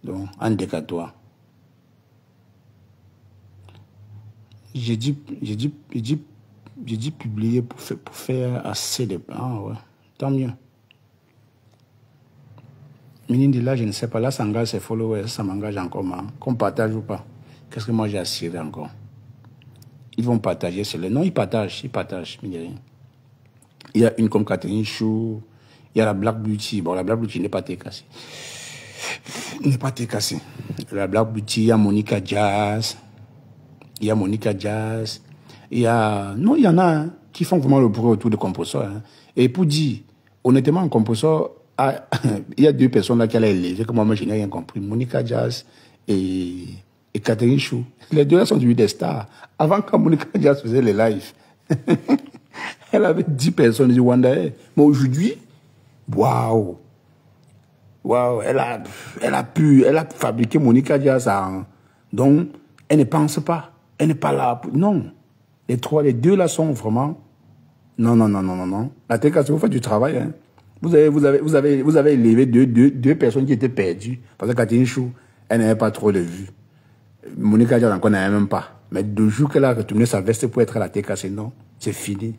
Donc, en décatois. J'ai dit publier pour faire assez de... Ah ouais, tant mieux. Minindi, là, je ne sais pas. Là, ça engage ses followers. Ça m'engage encore, qu'on partage ou pas. Qu'est-ce que moi j'ai assuré encore? Ils vont partager sur le. Non, ils partagent, mine de rien. Il y a une comme Catherine Chou. Il y a la Black Beauty. Bon, la Black Beauty n'est pas cassée. N'est pas cassée. La Black Beauty, il y a Monica Jazz. Il y a Monica Jazz. Il y a. Non, il y en a hein, qui font vraiment le bruit autour de Compressor. Hein. Et pour dire, honnêtement, Compressor, il y a deux personnes là qui allaient élever, que moi, je n'ai rien compris. Monica Jazz et Catherine Chou. Les deux là sont devenus des stars. Avant, quand Monica Jazz faisait les lives, elle avait 10 personnes du Rwanda. Mais aujourd'hui, waouh! Waouh! Elle a fabriqué Monica Jazz. Donc, elle ne pense pas. Elle n'est pas là. Non. Les deux là sont vraiment. Non. La TKC, vous faites du travail. Hein. Vous avez élevé deux personnes qui étaient perdues. Parce que Catherine Chou, elle n'avait pas trop de vues. Monica Jazz encore n'avait même pas. Mais 2 jours qu'elle a retourné sa veste pour être à la TKC, non, c'est fini.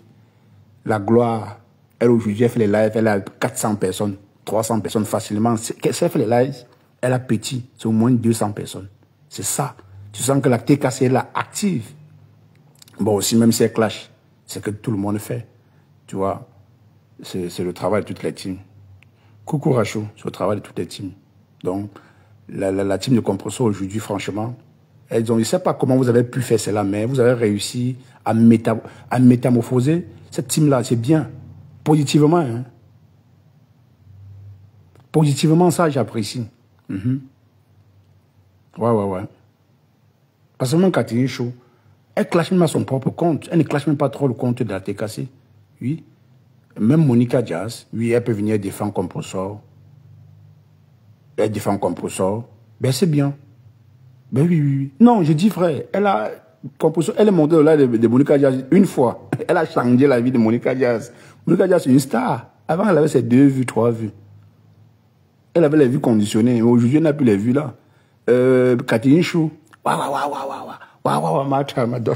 La gloire, elle aujourd'hui, elle fait les lives, elle a 400 personnes, 300 personnes facilement. Qu'elle fait les lives, elle a petit, c'est au moins 200 personnes. C'est ça. Tu sens que la TKC est là, active. Bon, aussi, même si elle clash, c'est que tout le monde fait. Tu vois, c'est le travail de toutes les teams. Coucou Rachaud, c'est le travail de toutes les teams. Donc, la team de Compressor aujourd'hui, franchement, je ne sais pas comment vous avez pu faire cela, mais vous avez réussi à métamorphoser cette team-là. C'est bien. Positivement. Hein. Positivement, ça, j'apprécie. Ouais. Pas seulement Catherine Chou. Elle clash même à son propre compte. Elle ne clash même pas trop le compte de la TKC. Oui. Même Monica Jazz, oui, elle peut venir défendre Compressor. Elle défend Compressor. Ben, c'est bien. Ben oui. Non, je dis frère, elle est montée au live de Monica Jazz une fois. Elle a changé la vie de Monica Jazz. Monica Jazz, c'est une star. Avant, elle avait ses 2 vues, 3 vues. Elle avait les vues conditionnées. Mais aujourd'hui, elle n'a plus les vues là. Catherine Chou. Waouh, madame.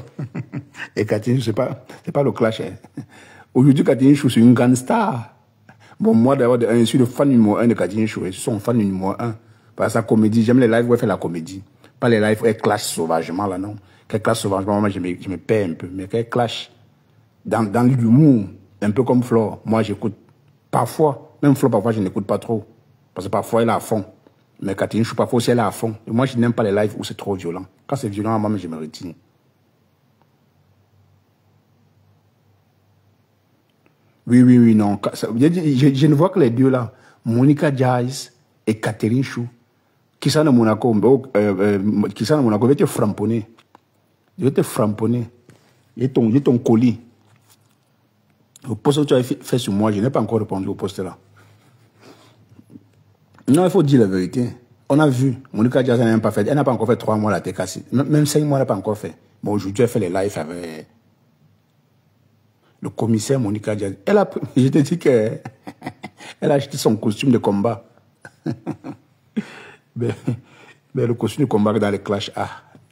Et Catherine Chou, c'est pas le clash. Hein. Aujourd'hui, Catherine Chou, c'est une grande star. Bon, moi, d'abord, je suis le fan numéro 1 de Catherine Chou. Je suis son fan numéro 1. Par sa comédie, j'aime les lives où elle fait la comédie. Pas les lives où elle clash sauvagement, là, non. Qu'elle clash sauvagement, moi, je me perds un peu. Mais qu'elle clash dans l'humour, un peu comme Flore, moi, j'écoute parfois. Même Flore, parfois, je n'écoute pas trop. Parce que parfois, elle est à fond. Mais Catherine Chou, parfois aussi, elle est à fond. Et moi, je n'aime pas les lives où c'est trop violent. Quand c'est violent, moi, je me retire. Oui, non. Je ne vois que les deux là. Monica Jazz et Catherine Chou. Qui sont de Monaco, je vais te framponner. Je vais te framponner. J'ai ton colis. Le poste que tu as fait sur moi, je n'ai pas encore répondu au poste là. Non, il faut dire la vérité. On a vu, Monica Jazz n'a pas fait. Elle n'a pas encore fait 3 mois la TKC. Même 5 mois, elle n'a pas encore fait. Bon, aujourd'hui, elle fait les lives avec le commissaire Monica Jazz. Je te dis que elle a acheté son costume de combat. mais le costume de combat dans les clashs,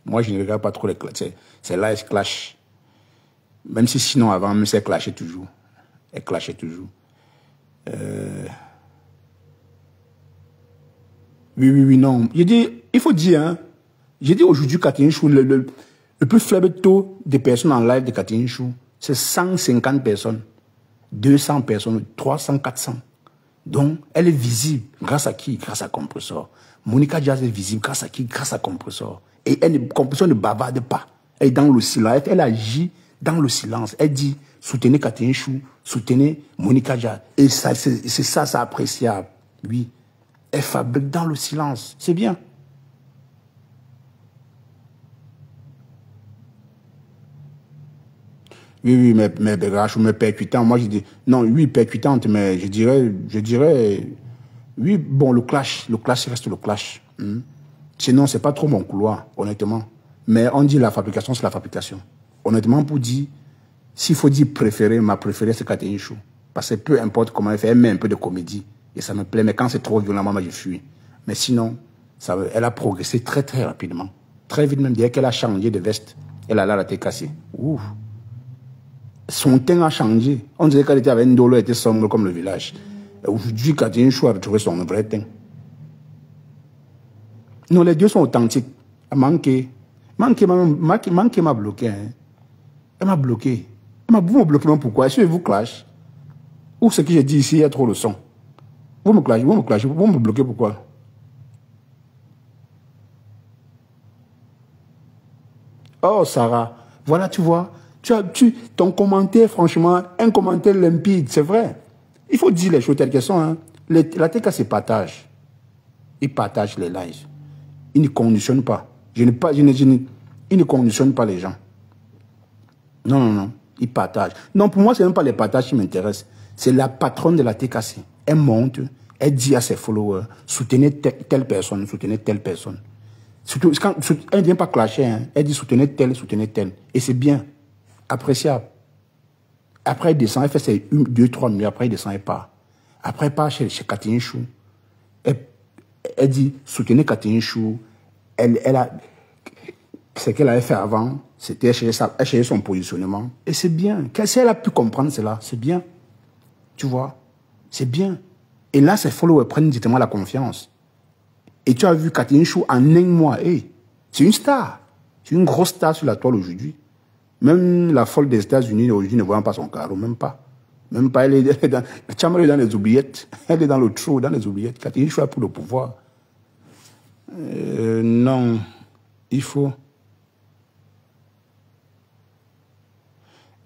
moi je ne regarde pas trop les clashs. C'est là, elle clash. Même si sinon avant, même si elle clashait toujours. Elle clashait toujours. Oui, non. J'ai dit, il faut dire, hein. J'ai dit aujourd'hui, Catherine Chou, le plus faible taux de personnes en live de Catherine Chou, c'est 150 personnes, 200 personnes, 300, 400. Donc, elle est visible. Grâce à qui? Grâce à Compressor. Monica Jazz est visible. Grâce à qui? Grâce à Compressor. Et Compressor ne bavarde pas. Elle est dans le silence. Elle agit dans le silence. Elle dit, soutenez Catherine Chou, soutenez Monica Jazz. Et ça, c'est appréciable. Oui. Elle fabrique dans le silence. C'est bien. Oui, mais percutant. Moi, je dis, non, oui, percutante, mais je dirais, oui, bon, le clash reste le clash. Sinon, c'est pas trop mon couloir, honnêtement. Mais on dit la fabrication, c'est la fabrication. Honnêtement, pour dire, s'il faut dire préféré, ma préférée, c'est Catherine Chou. Parce que peu importe comment elle fait, elle met un peu de comédie. Et ça me plaît. Mais quand c'est trop violent, moi, je fuis. Mais sinon, elle a progressé très, très rapidement. Très vite, même dès qu'elle a changé de veste, elle a la tête cassée. Ouf. Son teint a changé. On dirait qu'elle était avec une douleur, elle était sombre comme le village. Aujourd'hui, Catherine Chou a retrouvé son vrai teint. Non, les deux sont authentiques. Manqué m'a bloqué. Hein. Elle m'a bloqué. Vous me bloquez même pourquoi? Est-ce que vous clash? Ou ce que j'ai dit ici, il y a trop de son. Vous me clashez, vous me bloquez pourquoi? Oh, Sarah, voilà, tu vois, ton commentaire, franchement, un commentaire limpide, c'est vrai. Il faut dire les choses telles qu'elles sont. Hein. La TK, c'est partage. Ils partagent les lives. Ils ne conditionnent pas. Ils ne conditionnent pas les gens. Non, non, non. Ils partagent. Non, pour moi, ce n'est même pas les partages qui m'intéressent. C'est la patronne de la TKC. Elle monte, elle dit à ses followers, soutenez telle personne, soutenez telle personne. Surtout, elle ne vient pas clasher, hein. Elle dit soutenez tel. Et c'est bien, appréciable. Après, elle descend, elle fait ses 2, 3 minutes, après, elle descend, elle part. Après, elle part chez Catherine Chou. Elle dit soutenez Catherine Chou. Ce qu'elle avait fait avant, c'était elle cherchait son positionnement. Et c'est bien. Si elle a pu comprendre cela, c'est bien. Tu vois, c'est bien. Et là, ses followers prennent directement la confiance. Et tu as vu Catherine Chou en un mois. Hey, c'est une star. C'est une grosse star sur la toile aujourd'hui. Même la folle des États-Unis aujourd'hui ne voit pas son carreau, même pas. Même pas, elle est dans, elle est dans les oubliettes. Elle est dans le trou, dans les oubliettes. Catherine Chou a pour le pouvoir. Non, il faut...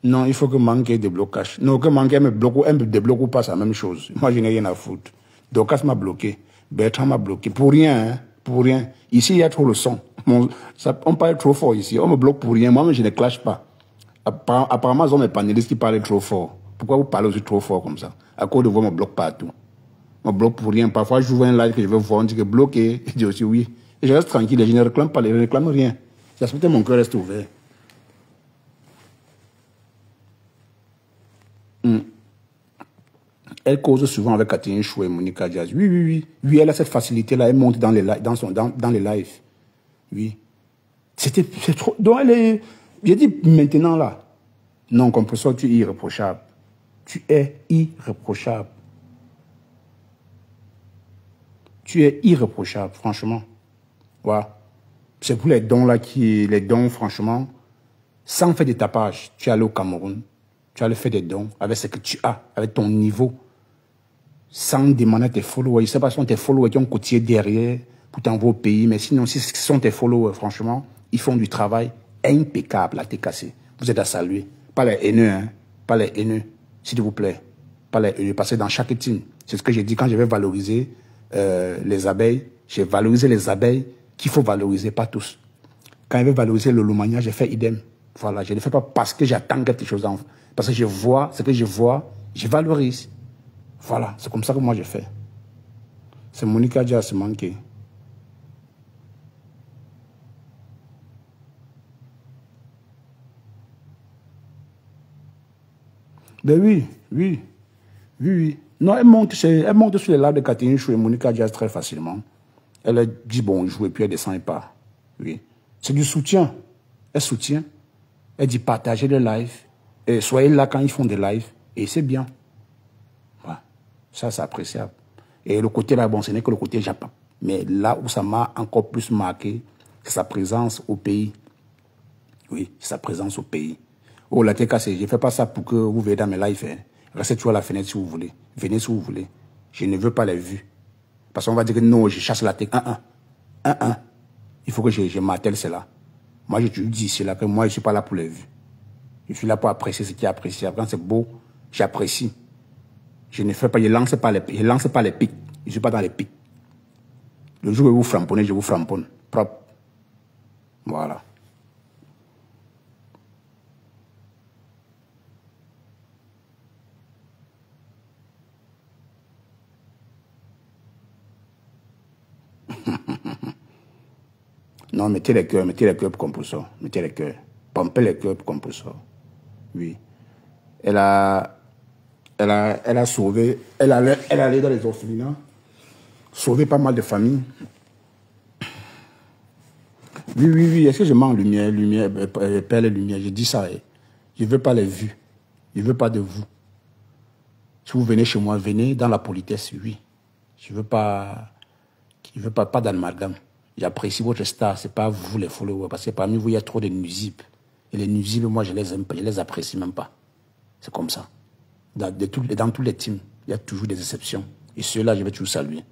Non, il faut que Manqué ait des blocages. Non, que Manqué me bloque ou elle me débloque ou pas, c'est la même chose. Moi, je n'ai rien à foutre. Docas m'a bloqué. Bertrand m'a bloqué. Pour rien, hein. Pour rien. Ici, il y a trop le son. On parle trop fort ici. On me bloque pour rien. Moi, je ne clash pas. Apparemment, ils ont mes panélistes qui parlent trop fort. Pourquoi vous parlez aussi trop fort comme ça? À cause de vous, on me bloque partout. On me bloque pour rien. Parfois, je vois un live que je veux voir, on dit que bloqué. Je dis aussi oui. Et je reste tranquille. Je ne réclame pas, je ne réclame rien. J'espère que mon cœur reste ouvert. Elle cause souvent avec Catherine Chou et Monica Diaz. Oui. Oui, elle a cette facilité-là. Elle monte dans les lives. Oui. C'est trop. Donc, elle est. J'ai dit maintenant, là. Non, comme professeur, tu es irréprochable. Tu es irréprochable. Tu es irréprochable, franchement. Voilà. C'est pour les dons, là, les dons, franchement, sans faire des tapages. Tu es allé au Cameroun. Tu as fait des dons avec ce que tu as, avec ton niveau. Sans demander à tes followers. Je ne sais pas si ce sont tes followers qui ont cotisé derrière pour t'envoyer au pays, mais sinon, si ce sont tes followers, franchement, ils font du travail impeccable à TKC. Vous êtes à saluer. Pas les haineux, hein. Pas les haineux, s'il vous plaît. Pas les haineux, parce que dans chaque team, c'est ce que j'ai dit quand je vais valoriser les abeilles. J'ai valorisé les abeilles qu'il faut valoriser, pas tous. Quand je vais valoriser le Lomania, j'ai fait idem. Voilà, je ne le fais pas parce que j'attends quelque chose. Parce que je vois, ce que je vois, je valorise. Voilà, c'est comme ça que moi je fais. C'est Monica Diaz Manqué. Ben oui. Non, elle monte sur les lives de Catherine Chou et Monica Diaz très facilement. Elle dit bonjour et puis elle descend et part. Oui. C'est du soutien. Elle soutient. Elle dit partagez les lives. Et soyez là quand ils font des lives. Et c'est bien. Voilà. Ça, c'est appréciable. Et le côté là, bon, ce n'est que le côté Japon. Mais là où ça m'a encore plus marqué, c'est sa présence au pays. Oui, sa présence au pays. Oh, la TK, je ne fais pas ça pour que vous veuillez dans mes lives. Hein. Restez toujours à la fenêtre si vous voulez. Venez si vous voulez. Je ne veux pas les vues. Parce qu'on va dire que non, je chasse la TK. Il faut que je m'attelle cela. Moi, je te dis cela, que moi, je ne suis pas là pour les vues. Je suis là pour apprécier ce qui est appréciable. Quand c'est beau, j'apprécie. Je ne fais pas, je lance pas les pics. Je ne suis pas dans les pics. Le jour où vous framponnez, je vous framponne. Propre. Voilà. Non, mettez les cœurs pour composer. Mettez les cœurs. Pompez les cœurs pour composer. Oui. Elle a sauvé, elle allait dans les orphelinats, sauvé pas mal de familles. Oui. Est-ce que je mets en lumière, perle et lumière? Je dis ça. Je ne veux pas les vues. Je ne veux pas de vous. Si vous venez chez moi, venez dans la politesse, oui. Je ne veux pas d'amalgame. J'apprécie votre star, c'est pas vous les followers, parce que parmi vous, il y a trop de nuisibles. Et les nuisibles, moi, je les aime pas, je les apprécie même pas. C'est comme ça. Dans tous les teams, il y a toujours des exceptions. Et ceux-là, je vais toujours saluer.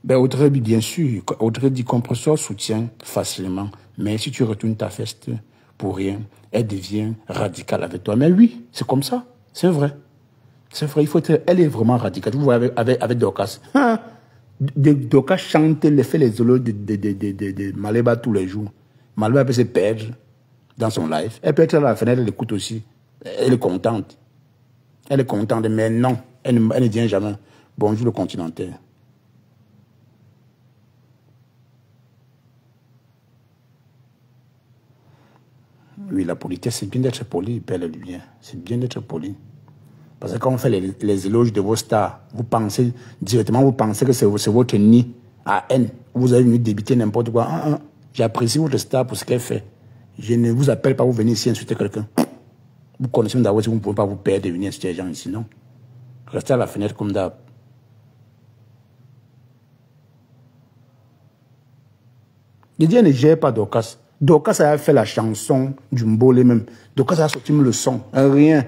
Ben, Audrey, bien sûr, Audrey dit compresseur soutient facilement, mais si tu retournes ta feste pour rien, elle devient radicale avec toi. Mais oui, c'est comme ça, c'est vrai. C'est vrai, elle est vraiment radicale. Vous voyez avec Dorcas. Hein? Dorcas chante, elle fait les solos de Maléba tous les jours. Maléba peut se perdre dans son live. Elle peut être à la fenêtre, elle écoute aussi. Elle est contente. Elle est contente, mais non, elle ne vient jamais. Bonjour le continentaire. Oui, la politesse, c'est bien d'être poli, Père le bien. C'est bien d'être poli. Parce que quand on fait les éloges de vos stars, vous pensez directement, vous pensez que c'est votre nid à haine. Vous avez venu débiter n'importe quoi. J'apprécie votre star pour ce qu'elle fait. Je ne vous appelle pas, vous venir ici insulter quelqu'un. Vous connaissez d'abord si vous ne pouvez pas vous perdre de venir insulter les gens ici, non. Restez à la fenêtre comme d'hab. Je dis, elle ne gère pas Dorcas. Dorcas a fait la chanson du Mbolé même. Dorcas a sorti le son. Rien.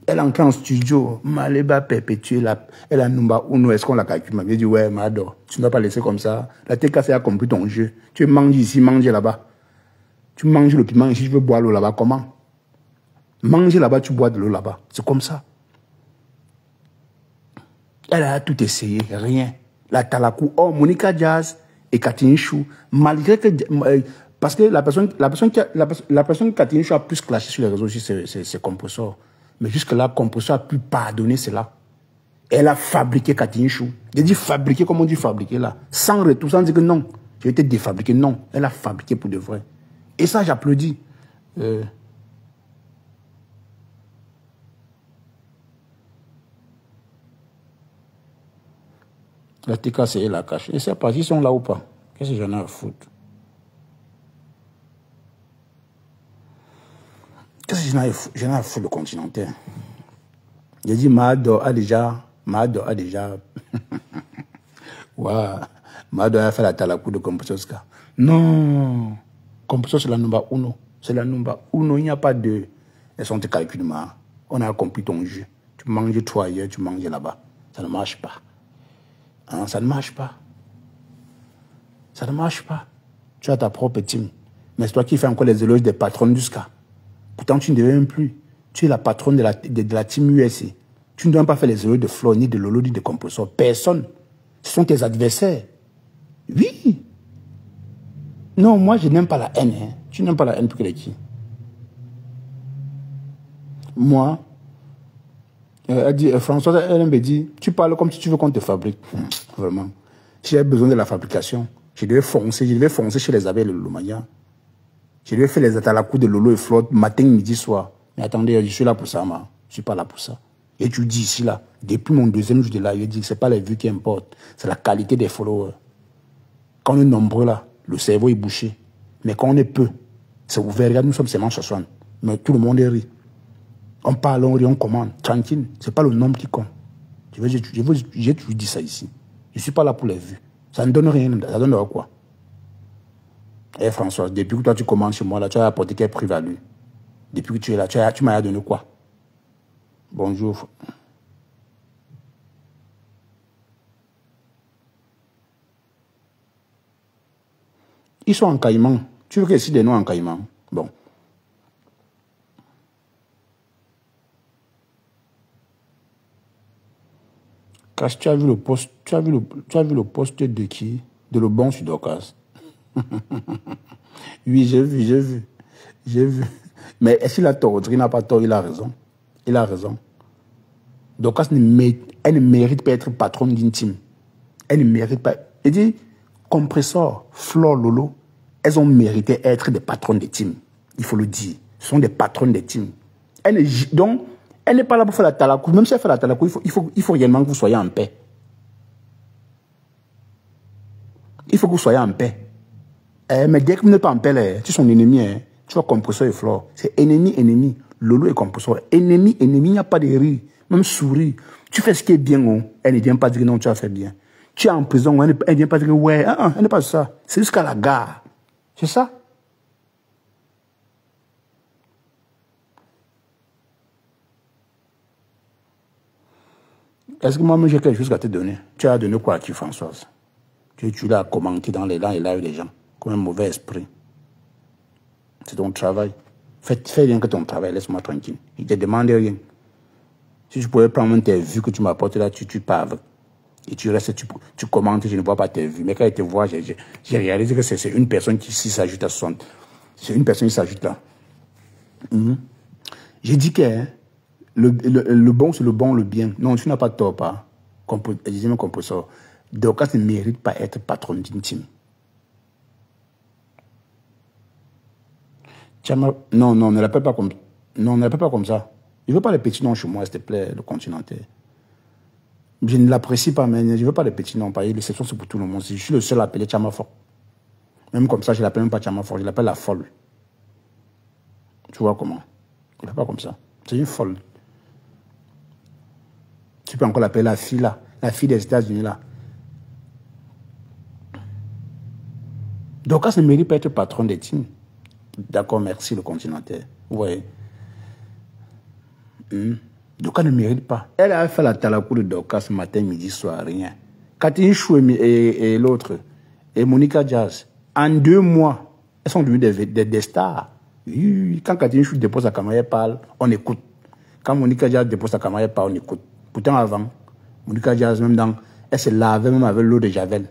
Elle est entrée en studio. Maléba perpétuée. Elle a numba uno. Est-ce qu'on l'a calculé? Je dit, ouais, Mado, tu ne dois pas laisser comme ça. La TKC a compris ton jeu. Tu manges ici, mange là-bas. Tu manges le piment ici, je veux boire l'eau là-bas. Comment? Manger là-bas, tu bois de l'eau là-bas. C'est comme ça. Elle a tout essayé. Rien. La Talakou. Oh, Monica Jazz et Catherine Chou. Malgré que... Parce que la personne Catherine Chou a plus clashé sur les réseaux aussi, c'est Compressor. Mais jusque-là, Compressor a pu pardonner cela. Elle a fabriqué Catherine Chou. J'ai dit fabriquer, comme on dit fabriquer là. Sans retour, sans dire que non. J'ai été défabriqué. Non. Elle a fabriqué pour de vrai. Et ça, j'applaudis. La TKC et la cache. Et c'est pas, ils sont là ou pas. Qu'est-ce que j'en ai à foutre? Qu'est-ce que j'en ai à foutre le continentaire? J'ai dit, Mado a déjà... Waouh. Mado a fait la talakou de Compressor. Non. Compressor, c'est la number uno. C'est la number uno. Il n'y a pas de... Elles sont tes calculs, on a compris ton jeu. Tu manges toi ailleurs, tu manges là-bas. Ça ne marche pas. Hein, ça ne marche pas. Ça ne marche pas. Tu as ta propre team. Mais c'est toi qui fais encore les éloges des patronnes du SCA. Pourtant, tu ne devais même plus. Tu es la patronne de la team USA. Tu ne dois pas faire les éloges de Flo, ni de Lolo, ni de Compressor. Personne. Ce sont tes adversaires. Oui. Non, moi, je n'aime pas la haine. Hein. Tu n'aimes pas la haine pour qui? Moi, elle dit, Françoise, elle me dit, tu parles comme si tu veux qu'on te fabrique. Vraiment. Si j'ai besoin de la fabrication, je devais foncer chez les abeilles de Lolomania. Je devais faire les atalakou de Lolo et Flotte matin, midi, soir. Mais attendez, je suis là pour ça, moi. Je suis pas là pour ça. Et tu dis ici, là, depuis mon deuxième jour de là, je dis que ce n'est pas les vues qui importent, c'est la qualité des followers. Quand on est nombreux là, le cerveau est bouché. Mais quand on est peu, c'est ouvert. Regarde, nous sommes seulement 60. Mais tout le monde est ri. On parle, on rit, on commande. Tranquille. Ce n'est pas le nombre qui compte. J'ai toujours dit ça ici. Je ne suis pas là pour les vues. Ça ne donne rien. Ça donne quoi? Eh François, depuis que toi tu commences chez moi, là, tu as apporté quel plus-value? Depuis que tu es là, tu m'as donné quoi? Bonjour. Ils sont en caïman. Tu veux qu'ils citent des noms en caïman? Bon. Casse, tu as vu le poste, tu as vu le poste de qui? De le bon sur Dorcas. Oui, j'ai vu. Mais est-ce qu'il a tort? Il n'a pas tort, il a raison. Il a raison. Dorcas, elle ne mérite pas d'être patronne d'une team. Elle ne mérite pas. Il dit, Compressor, Flore, Lolo, elles ont mérité d'être des patronnes des teams. Il faut le dire. Ce sont des patronnes des teams. Donc, elle n'est pas là pour faire la talakou. Même si elle fait la talakou, il faut réellement que vous soyez en paix. Il faut que vous soyez en paix. Mais dès que vous n'êtes pas en paix, là, tu es son ennemi. Hein. Tu vois, Compressor et Flore. C'est ennemi. Lolo et Compressor. Ennemi. Il n'y a pas de rire. Même sourire. Tu fais ce qui est bien, oh. Elle ne vient pas dire non, tu as fait bien. Tu es en prison, elle ne vient pas dire ouais, elle n'est pas ça. C'est jusqu'à la gare. C'est ça. Est-ce que moi-même j'ai quelque chose à te donner? Tu as donné quoi à qui, Françoise? Tu l'as commenté dans les lives des gens, comme un mauvais esprit. C'est ton travail. Fais rien que ton travail, laisse-moi tranquille. Je ne te demande rien. Si tu pouvais prendre tes vues que tu m'apportes là, tu parles. Et tu restes, tu commentes, je ne vois pas tes vues. Mais quand je te vois, j'ai réalisé que c'est une personne qui s'ajoute à 60. C'est une personne qui s'ajoute là. J'ai dit que hein, le bon, c'est le bon, le bien. Non, tu n'as pas tort, pas. Disais mon composeur. Dorcas ne mérite pas être patronne d'une team. Non, non, ne l'appelle pas comme ça. Non, ne l'appelle pas comme ça. Je ne veux pas les petits noms chez moi, s'il te plaît, le continental. Je ne l'apprécie pas, mais je ne veux pas les petits noms. L'exception, c'est pour tout le monde. Je suis le seul à appeler Chamafor. Même comme ça, je ne l'appelle même pas Chamafor, je l'appelle la folle. Tu vois comment? Je ne l'appelle pas comme ça. C'est une folle. Tu peux encore l'appeler la fille là, la fille des États-Unis là. Donc, ça ne mérite pas être patron des teams. D'accord, merci le continental. Oui. Dorcas ne mérite pas. Elle a fait la talakou de Dorcas ce matin, midi, soir, rien. Catherine Chou et l'autre, et Monica Jazz, en 2 mois, elles sont devenues des stars. Quand Catherine Chou dépose sa caméra, elle parle, on écoute. Quand Monica Jazz dépose sa caméra, elle parle, on écoute. Pourtant, avant, Monica Jazz, même elle se lavait même avec l'eau de Javel.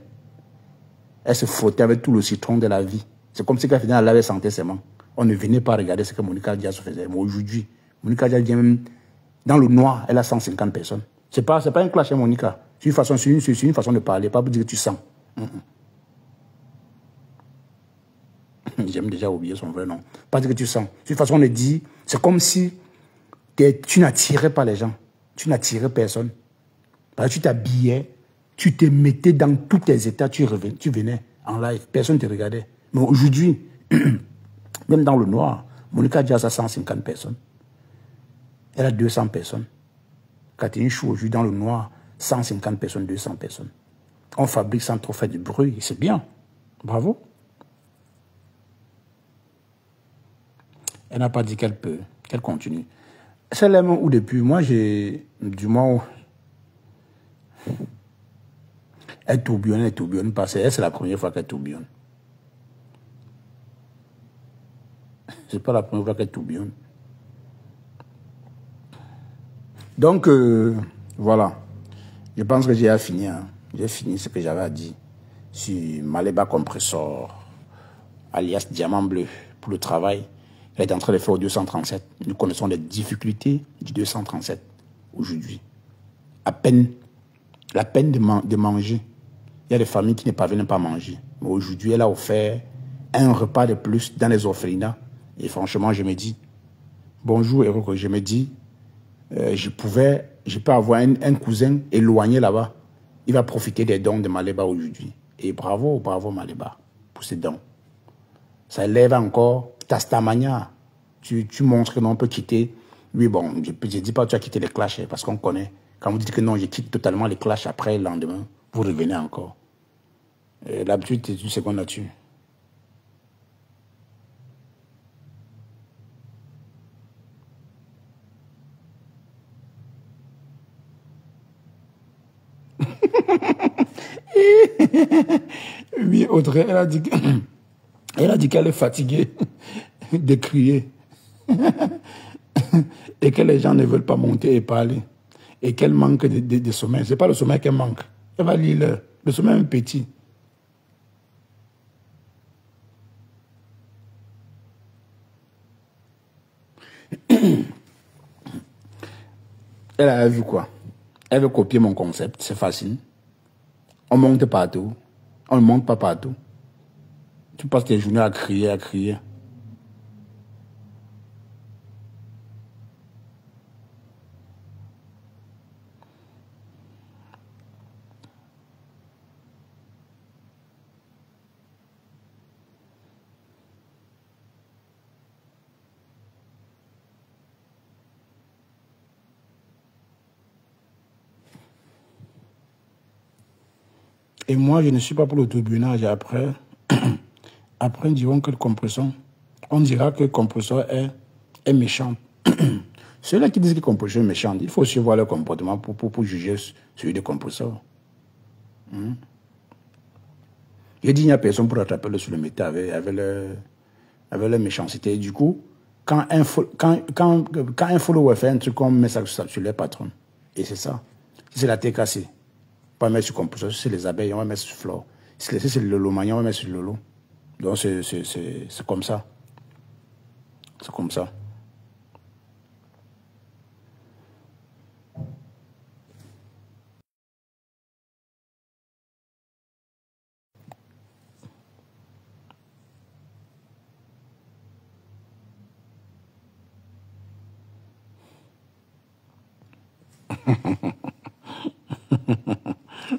Elle se frottait avec tout le citron de la vie. C'est comme si quand elle faisait la laver santé seulement. On ne venait pas regarder ce que Monica Diaz faisait. Mais aujourd'hui, Monica Diaz vient même dans le noir, elle a 150 personnes. C'est pas un clash, hein, Monica. C'est une façon de parler, pas pour dire que tu sens. J'aime déjà oublier son vrai nom. Pas dire que tu sens. C'est une façon de dire, c'est comme si tu n'attirais pas les gens. Tu n'attirais personne. Parce que tu t'habillais, tu te mettais dans tous tes états, tu venais en live. Personne ne te regardait. Mais aujourd'hui, même dans le noir, Monica Diaz a 150 personnes. Elle a 200 personnes. Catherine Chou, aujourd'hui, dans le noir, 150 personnes, 200 personnes. On fabrique sans trop faire du bruit. C'est bien. Bravo. Elle n'a pas dit qu'elle peut, qu'elle continue. C'est là où depuis, moi, du moins, elle tourbillonne pas. C'est la première fois qu'elle tourbillonne. C'est pas la première fois qu'elle tourbillonne. Donc, voilà. Je pense que j'ai fini. Hein. J'ai fini ce que j'avais à dire sur Maléba Compressor, alias Diamant Bleu, pour le travail. Elle est en train de faire au 237. Nous connaissons les difficultés du 237 aujourd'hui. La peine de manger. Il y a des familles qui ne parviennent pas à manger. Mais aujourd'hui, elle a offert un repas de plus dans les orphelinats. Et franchement, je me dis, bonjour, Héros, je me dis, je peux avoir un cousin éloigné là-bas. Il va profiter des dons de Maléba aujourd'hui. Et bravo, bravo Maléba, pour ces dons. Ça élève encore Tastamania. Tu montres que non, on peut quitter. Oui, bon, je ne dis pas que tu as quitté les clashs, parce qu'on connaît. Quand vous dites que non, je quitte totalement les clashs après le lendemain, vous revenez encore. L'habitude, c'est une seconde là-dessus. Oui, Audrey, elle a dit qu'elle est fatiguée de crier et que les gens ne veulent pas monter et parler et qu'elle manque de sommeil. Ce n'est pas le sommeil qu'elle manque. Elle va lire le sommeil est petit. Elle a vu quoi? Elle veut copier mon concept, c'est facile. On monte partout. On ne monte pas partout. Tu passes tes journées à crier, à crier. Et moi, je ne suis pas pour le turbinage. Après, après, ils diront que le compresseur, on dira que le compresseur est méchant. Ceux-là qui disent que le compresseur est méchant, il faut aussi voir leur comportement pour juger celui du compresseur. J'ai dit, il n'y a personne pour attraper le sur le métal avec leur méchanceté. Et du coup, quand un follower fait un truc, on met ça sur les patrons. Et c'est ça. Si c'est la terre cassée, pas mettre sur compresseur. Si c'est les abeilles, on va mettre sur flore. Si c'est le lolo magnon, on va mettre sur le lolo. Donc c'est comme ça. C'est comme ça.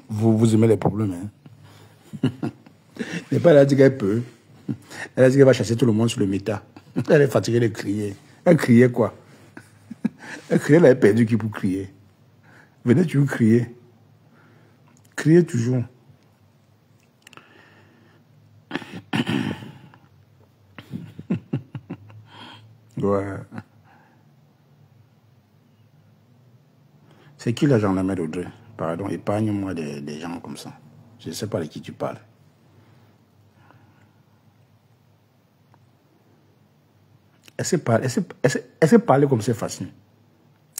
Vous aimez les problèmes, hein? Mais pas elle a dit qu'elle peut. Elle a dit qu'elle va chasser tout le monde sur le méta. Elle est fatiguée de crier. Elle criait quoi? Elle criait, elle avait perdu qui pour crier. Venez toujours crier. Criez toujours. Ouais. C'est qui la gendarmerie d'Audrey? Pardon, épargne-moi des gens comme ça. Je ne sais pas de qui tu parles. Est-ce que parler comme c'est facile?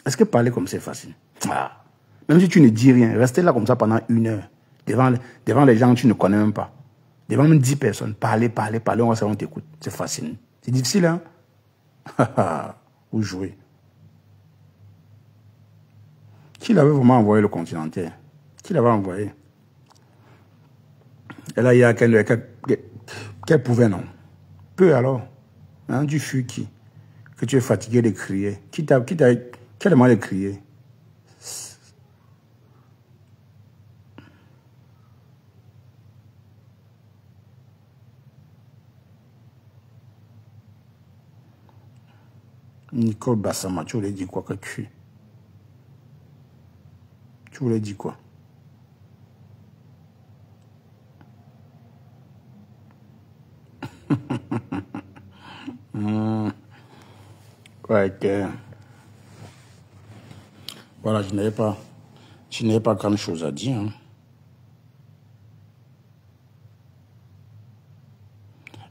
Est-ce que parler comme c'est facile? Ah. Même si tu ne dis rien, rester là comme ça pendant 1 heure, devant les gens que tu ne connais même pas, devant même 10 personnes, parler, on va savoir, on t'écoute. C'est facile. C'est difficile, hein? Vous jouez. Qui l'avait vraiment envoyé le continentaire? Qui l'avait envoyé? Elle a dit qu'elle pouvait, non? Peu alors. Hein, tu fuis qui? Que tu es fatigué de crier. Qui a demandé de crier? Nicole Bassama, tu voulais dire quoi que tu? Tu voulais dire quoi? Ouais, que... Voilà, je n'avais pas grand chose à dire. Hein.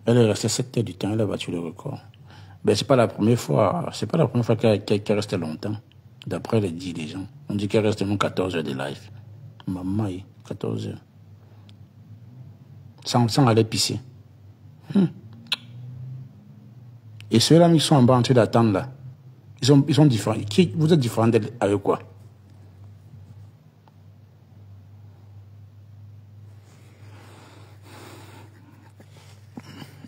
Elle est restée 7 heures du temps, elle a battu le record. Ben, c'est pas la première fois, qu'elle reste longtemps. D'après les dits des gens. On dit qu'elle reste même 14 heures de live. Maman, 14 heures. Sans aller pisser. Et ceux-là qui sont en bas en train d'attendre là, ils sont différents. Vous êtes différents avec quoi?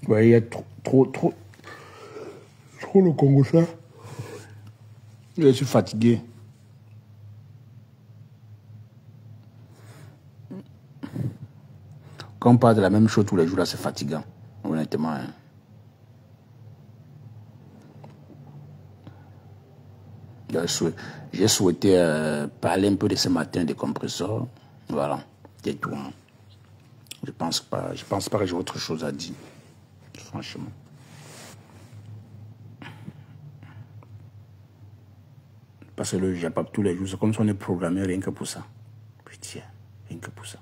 Ouais, il y a trop le Congo ça. Je suis fatigué. Quand on parle de la même chose tous les jours, là, c'est fatigant. Honnêtement. Hein. J'ai souhaité parler un peu de ce matin des compresseurs. Voilà. C'est tout. Hein. Je pense pas que j'ai autre chose à dire. Franchement. Parce que le Japap tous les jours, c'est comme si on est programmé rien que pour ça. Putain, rien que pour ça.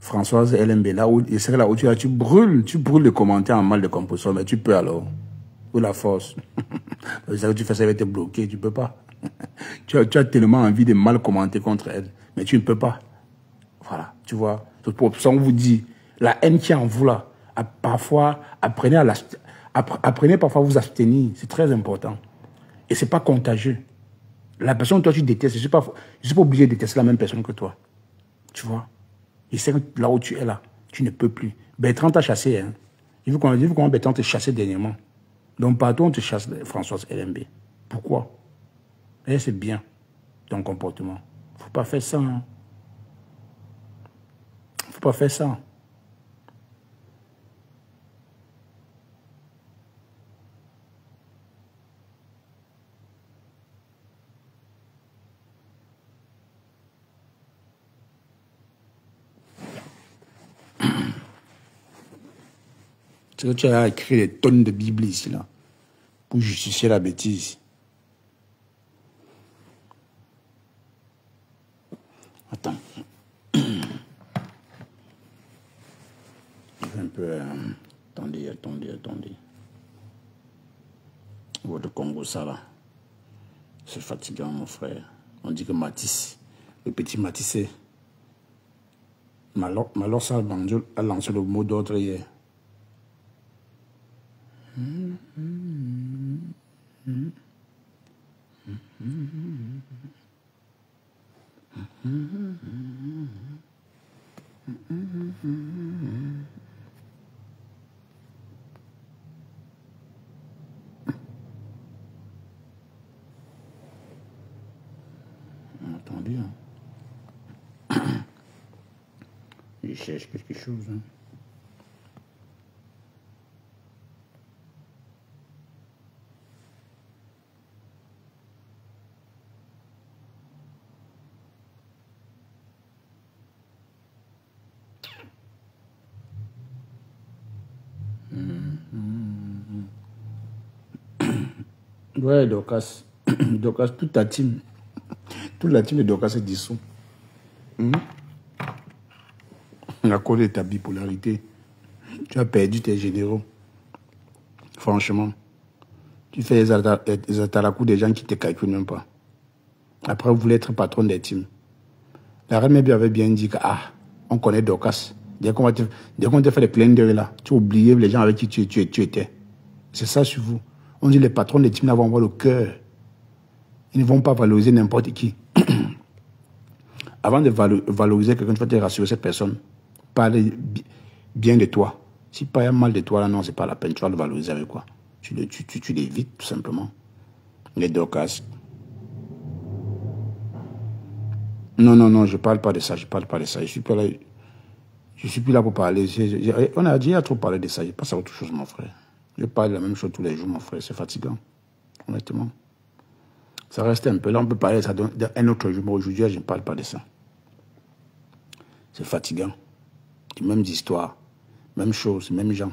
Françoise LMB, là où, c'est là où tu brûles les commentaires en mal de compresseur, mais tu peux alors. Ou la force. Ça que tu fais ça, elle va te bloquer, tu peux pas. tu as tellement envie de mal commenter contre elle, mais tu ne peux pas. Voilà, tu vois. C'est pour ça qu'on vous dit, la haine qui est en vous là, parfois, apprenez parfois à vous abstenir, c'est très important. Et c'est pas contagieux. La personne que toi tu détestes, je suis pas obligé de détester la même personne que toi. Tu vois. Et c'est là où tu es là, tu ne peux plus. Bertrand t'a chassé, hein. J'ai vu comment Bertrand te chassé dernièrement. Donc partout on te chasse, Françoise LMB. Pourquoi? Et c'est bien, ton comportement. Faut pas faire ça, hein. Faut pas faire ça. C'est que tu as écrit des tonnes de Bibles ici, là, pour justifier la bêtise. Attends. Un peu... attendez. Votre Congo, ça, là. C'est fatigant, mon frère. On dit que Matisse, le petit Matissé, Malor ça a lancé le mot d'ordre hier. Attendez. Je cherche quelque chose. Hein. Ouais, Dorcas. Dorcas, toute ta team. Toute la team de Dorcas est dissous. À cause de ta bipolarité. Tu as perdu tes généraux. Franchement. Tu fais les atalakou des gens qui ne te calculent même pas. Après, vous voulez être patron des teams. La reine Mébé avait bien dit que, on connaît Dorcas. Dès qu'on te fait les clins d'œil là, tu as oublié les gens avec qui tu étais. C'est ça sur vous. On dit les patrons des teams vont avoir le cœur. Ils ne vont pas valoriser n'importe qui. Avant de valoriser quelqu'un, tu vas te rassurer cette personne. Parle bien de toi. Si pas un mal de toi, là, non, c'est pas la peine. Tu vas le valoriser avec quoi? Tu l'évites, tout simplement. Les Dorcas. Non, je parle pas de ça. Je suis plus là pour parler. On a déjà trop parlé de ça. Je passe à autre chose, mon frère. Je parle de la même chose tous les jours, mon frère. C'est fatigant. Honnêtement. Ça reste un peu là. On peut parler de ça un autre jour. Mais aujourd'hui, je ne parle pas de ça. C'est fatigant. Les mêmes histoires. Même chose, même gens.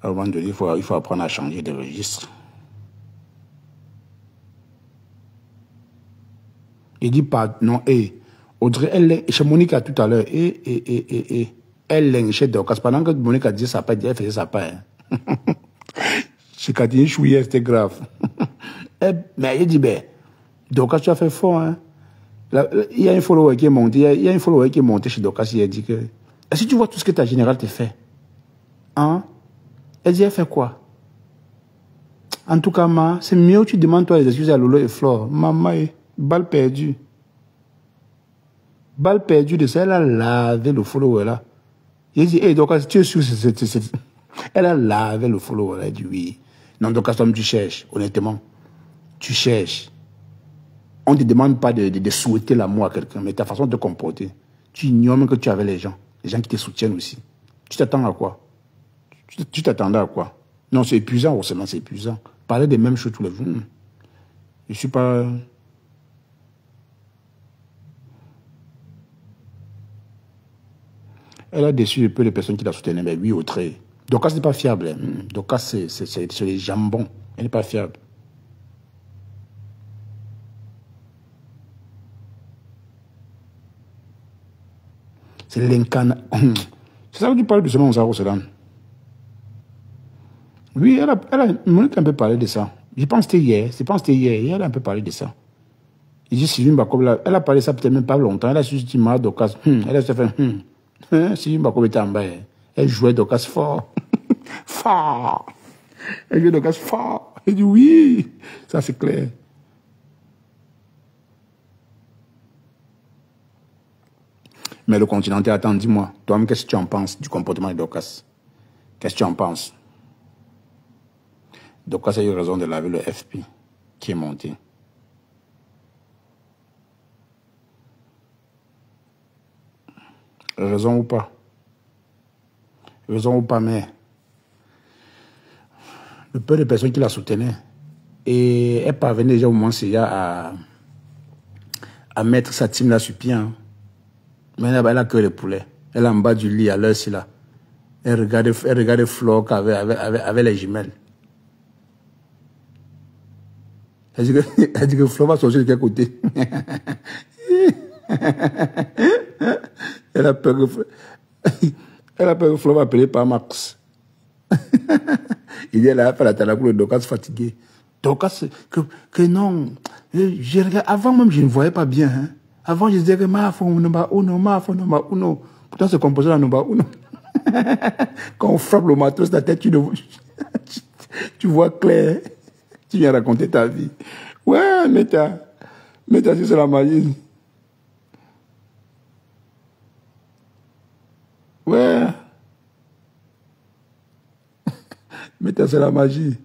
À un moment donné, il faut apprendre à changer de registre. Il dit pas, non, Audrey, elle chez Monica tout à l'heure, elle est chez Dorcas. Pendant que Monica disait ça, elle faisait ça pas. Chez Catherine Chouillet, c'était grave. Mais il dit, Dorcas, tu as fait fort, hein. Il y a un follower qui est monté, chez Dorcas, il a dit que, est-ce que tu vois tout ce que ta générale te fait? Hein? Elle dit, elle fait quoi? En tout cas, c'est mieux que tu demandes toi les excuses à Lolo et Flore. Maman, balle perdue. Balle perdue de ça, elle a lavé le follower là. Il dit, Dorcas, tu es sûr, elle a lavé le follower là. Elle dit, oui. Non, Dorcas, toi, tu cherches, honnêtement. Tu cherches. On ne te demande pas de souhaiter l'amour à quelqu'un, mais ta façon de te comporter. Tu ignores même que tu avais les gens qui te soutiennent aussi. Tu t'attends à quoi? Tu t'attendais à quoi? Non, c'est épuisant, forcément, c'est épuisant. Parler des mêmes choses tous les jours. Je ne suis pas... Elle a déçu un peu les personnes qui la soutenaient, mais oui, au trait. Dorcas n'est pas fiable. Dorcas, c'est les jambons. Elle n'est pas fiable. C'est l'incarnation. C'est ça que tu parles de seulement aux Célan. Oui, Monique a un peu parlé de ça. Je pense que c'était hier. Elle a un peu parlé de ça. Il dit Sylvie Mbakob, elle a parlé de ça peut-être même pas longtemps. Elle a juste dit Dorcas. Elle a fait Sylvie Mbakob était en bas. Elle jouait Dorcas fort. Fort. Elle jouait Dorcas fort. Elle dit oui. Ça c'est clair. Mais le continental, attends, dis-moi, toi-même, qu'est-ce que tu en penses du comportement de Dorcas? Qu'est-ce que tu en penses? Dorcas a eu raison de laver le FP qui est monté. Raison ou pas? Raison ou pas, mais le peu de personnes qui la soutenaient, et elle parvenait déjà au moment à mettre sa team là sur pied. Hein. Mais elle a que les poulets. Elle est en bas du lit à l'heure, c'est là. Elle regardait Flock avec les jumelles. Elle dit que Flock va sortir de quel côté? Elle a peur que Flock va appeler par Max. Il dit, elle a fait la tala pour le Dorcas fatigué. Dorcas, que non. Avant même, je ne voyais pas bien. Hein. Avant, je disais que ma femme uno. Pourtant, c'est composé dans number uno. Quand on frappe le matos, ta tête, tu vois clair. Tu viens raconter ta vie. Ouais, mais c'est la magie. Ouais. Mais c'est la magie.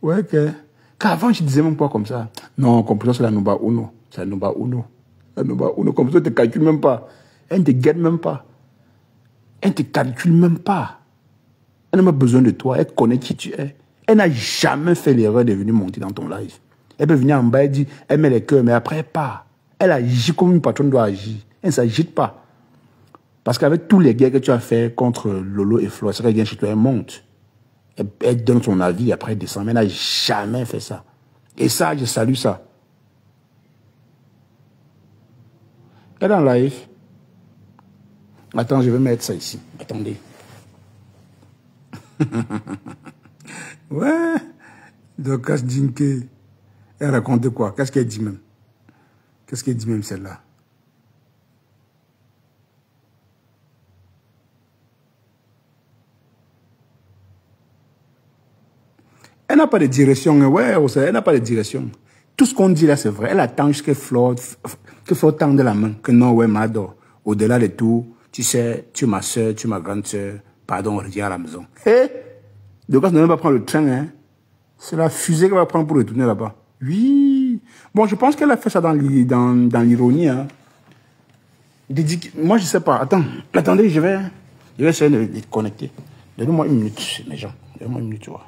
Ouais, que. Car avant, je disais même pas comme ça. Non, composition, c'est la number uno. C'est la number uno. La number uno, comme ça, tu ne te calcules même pas. Elle ne te guette même pas. Elle ne te calcule même pas. Elle n'a pas besoin de toi. Elle connaît qui tu es. Elle n'a jamais fait l'erreur de venir monter dans ton live. Elle peut venir en bas et dire, elle met les cœurs, mais après, elle part. Elle agit comme une patronne doit agir. Elle ne s'agite pas. Parce qu'avec tous les guerres que tu as fait contre Lolo et Flo, c'est qu'elle vient chez toi, elle monte. Elle donne son avis, après elle descend. Mais elle n'a jamais fait ça. Et ça, je salue ça. Elle est en live. Attends, je vais mettre ça ici. Attendez. Ouais. Donc, Jinke, elle raconte quoi? Qu'est-ce qu'elle dit même? Qu'est-ce qu'elle dit même celle-là? Elle n'a pas de direction. Ouais, elle n'a pas de direction. Tout ce qu'on dit là, c'est vrai. Elle attend jusqu'à que Flo tende la main. Que non, ouais, m'adore. Au-delà de tout, tu sais, tu es ma soeur, tu es ma grande soeur. Pardon, reviens à la maison. Hé! Donc, elle ne va pas prendre le train, hein. C'est la fusée qu'elle va prendre pour retourner là-bas. Oui. Bon, je pense qu'elle a fait ça dans l'ironie, hein. Moi, je ne sais pas. Attendez, je vais essayer de les connecter. Donnez-moi une minute, mes gens. Donnez-moi une minute, tu vois.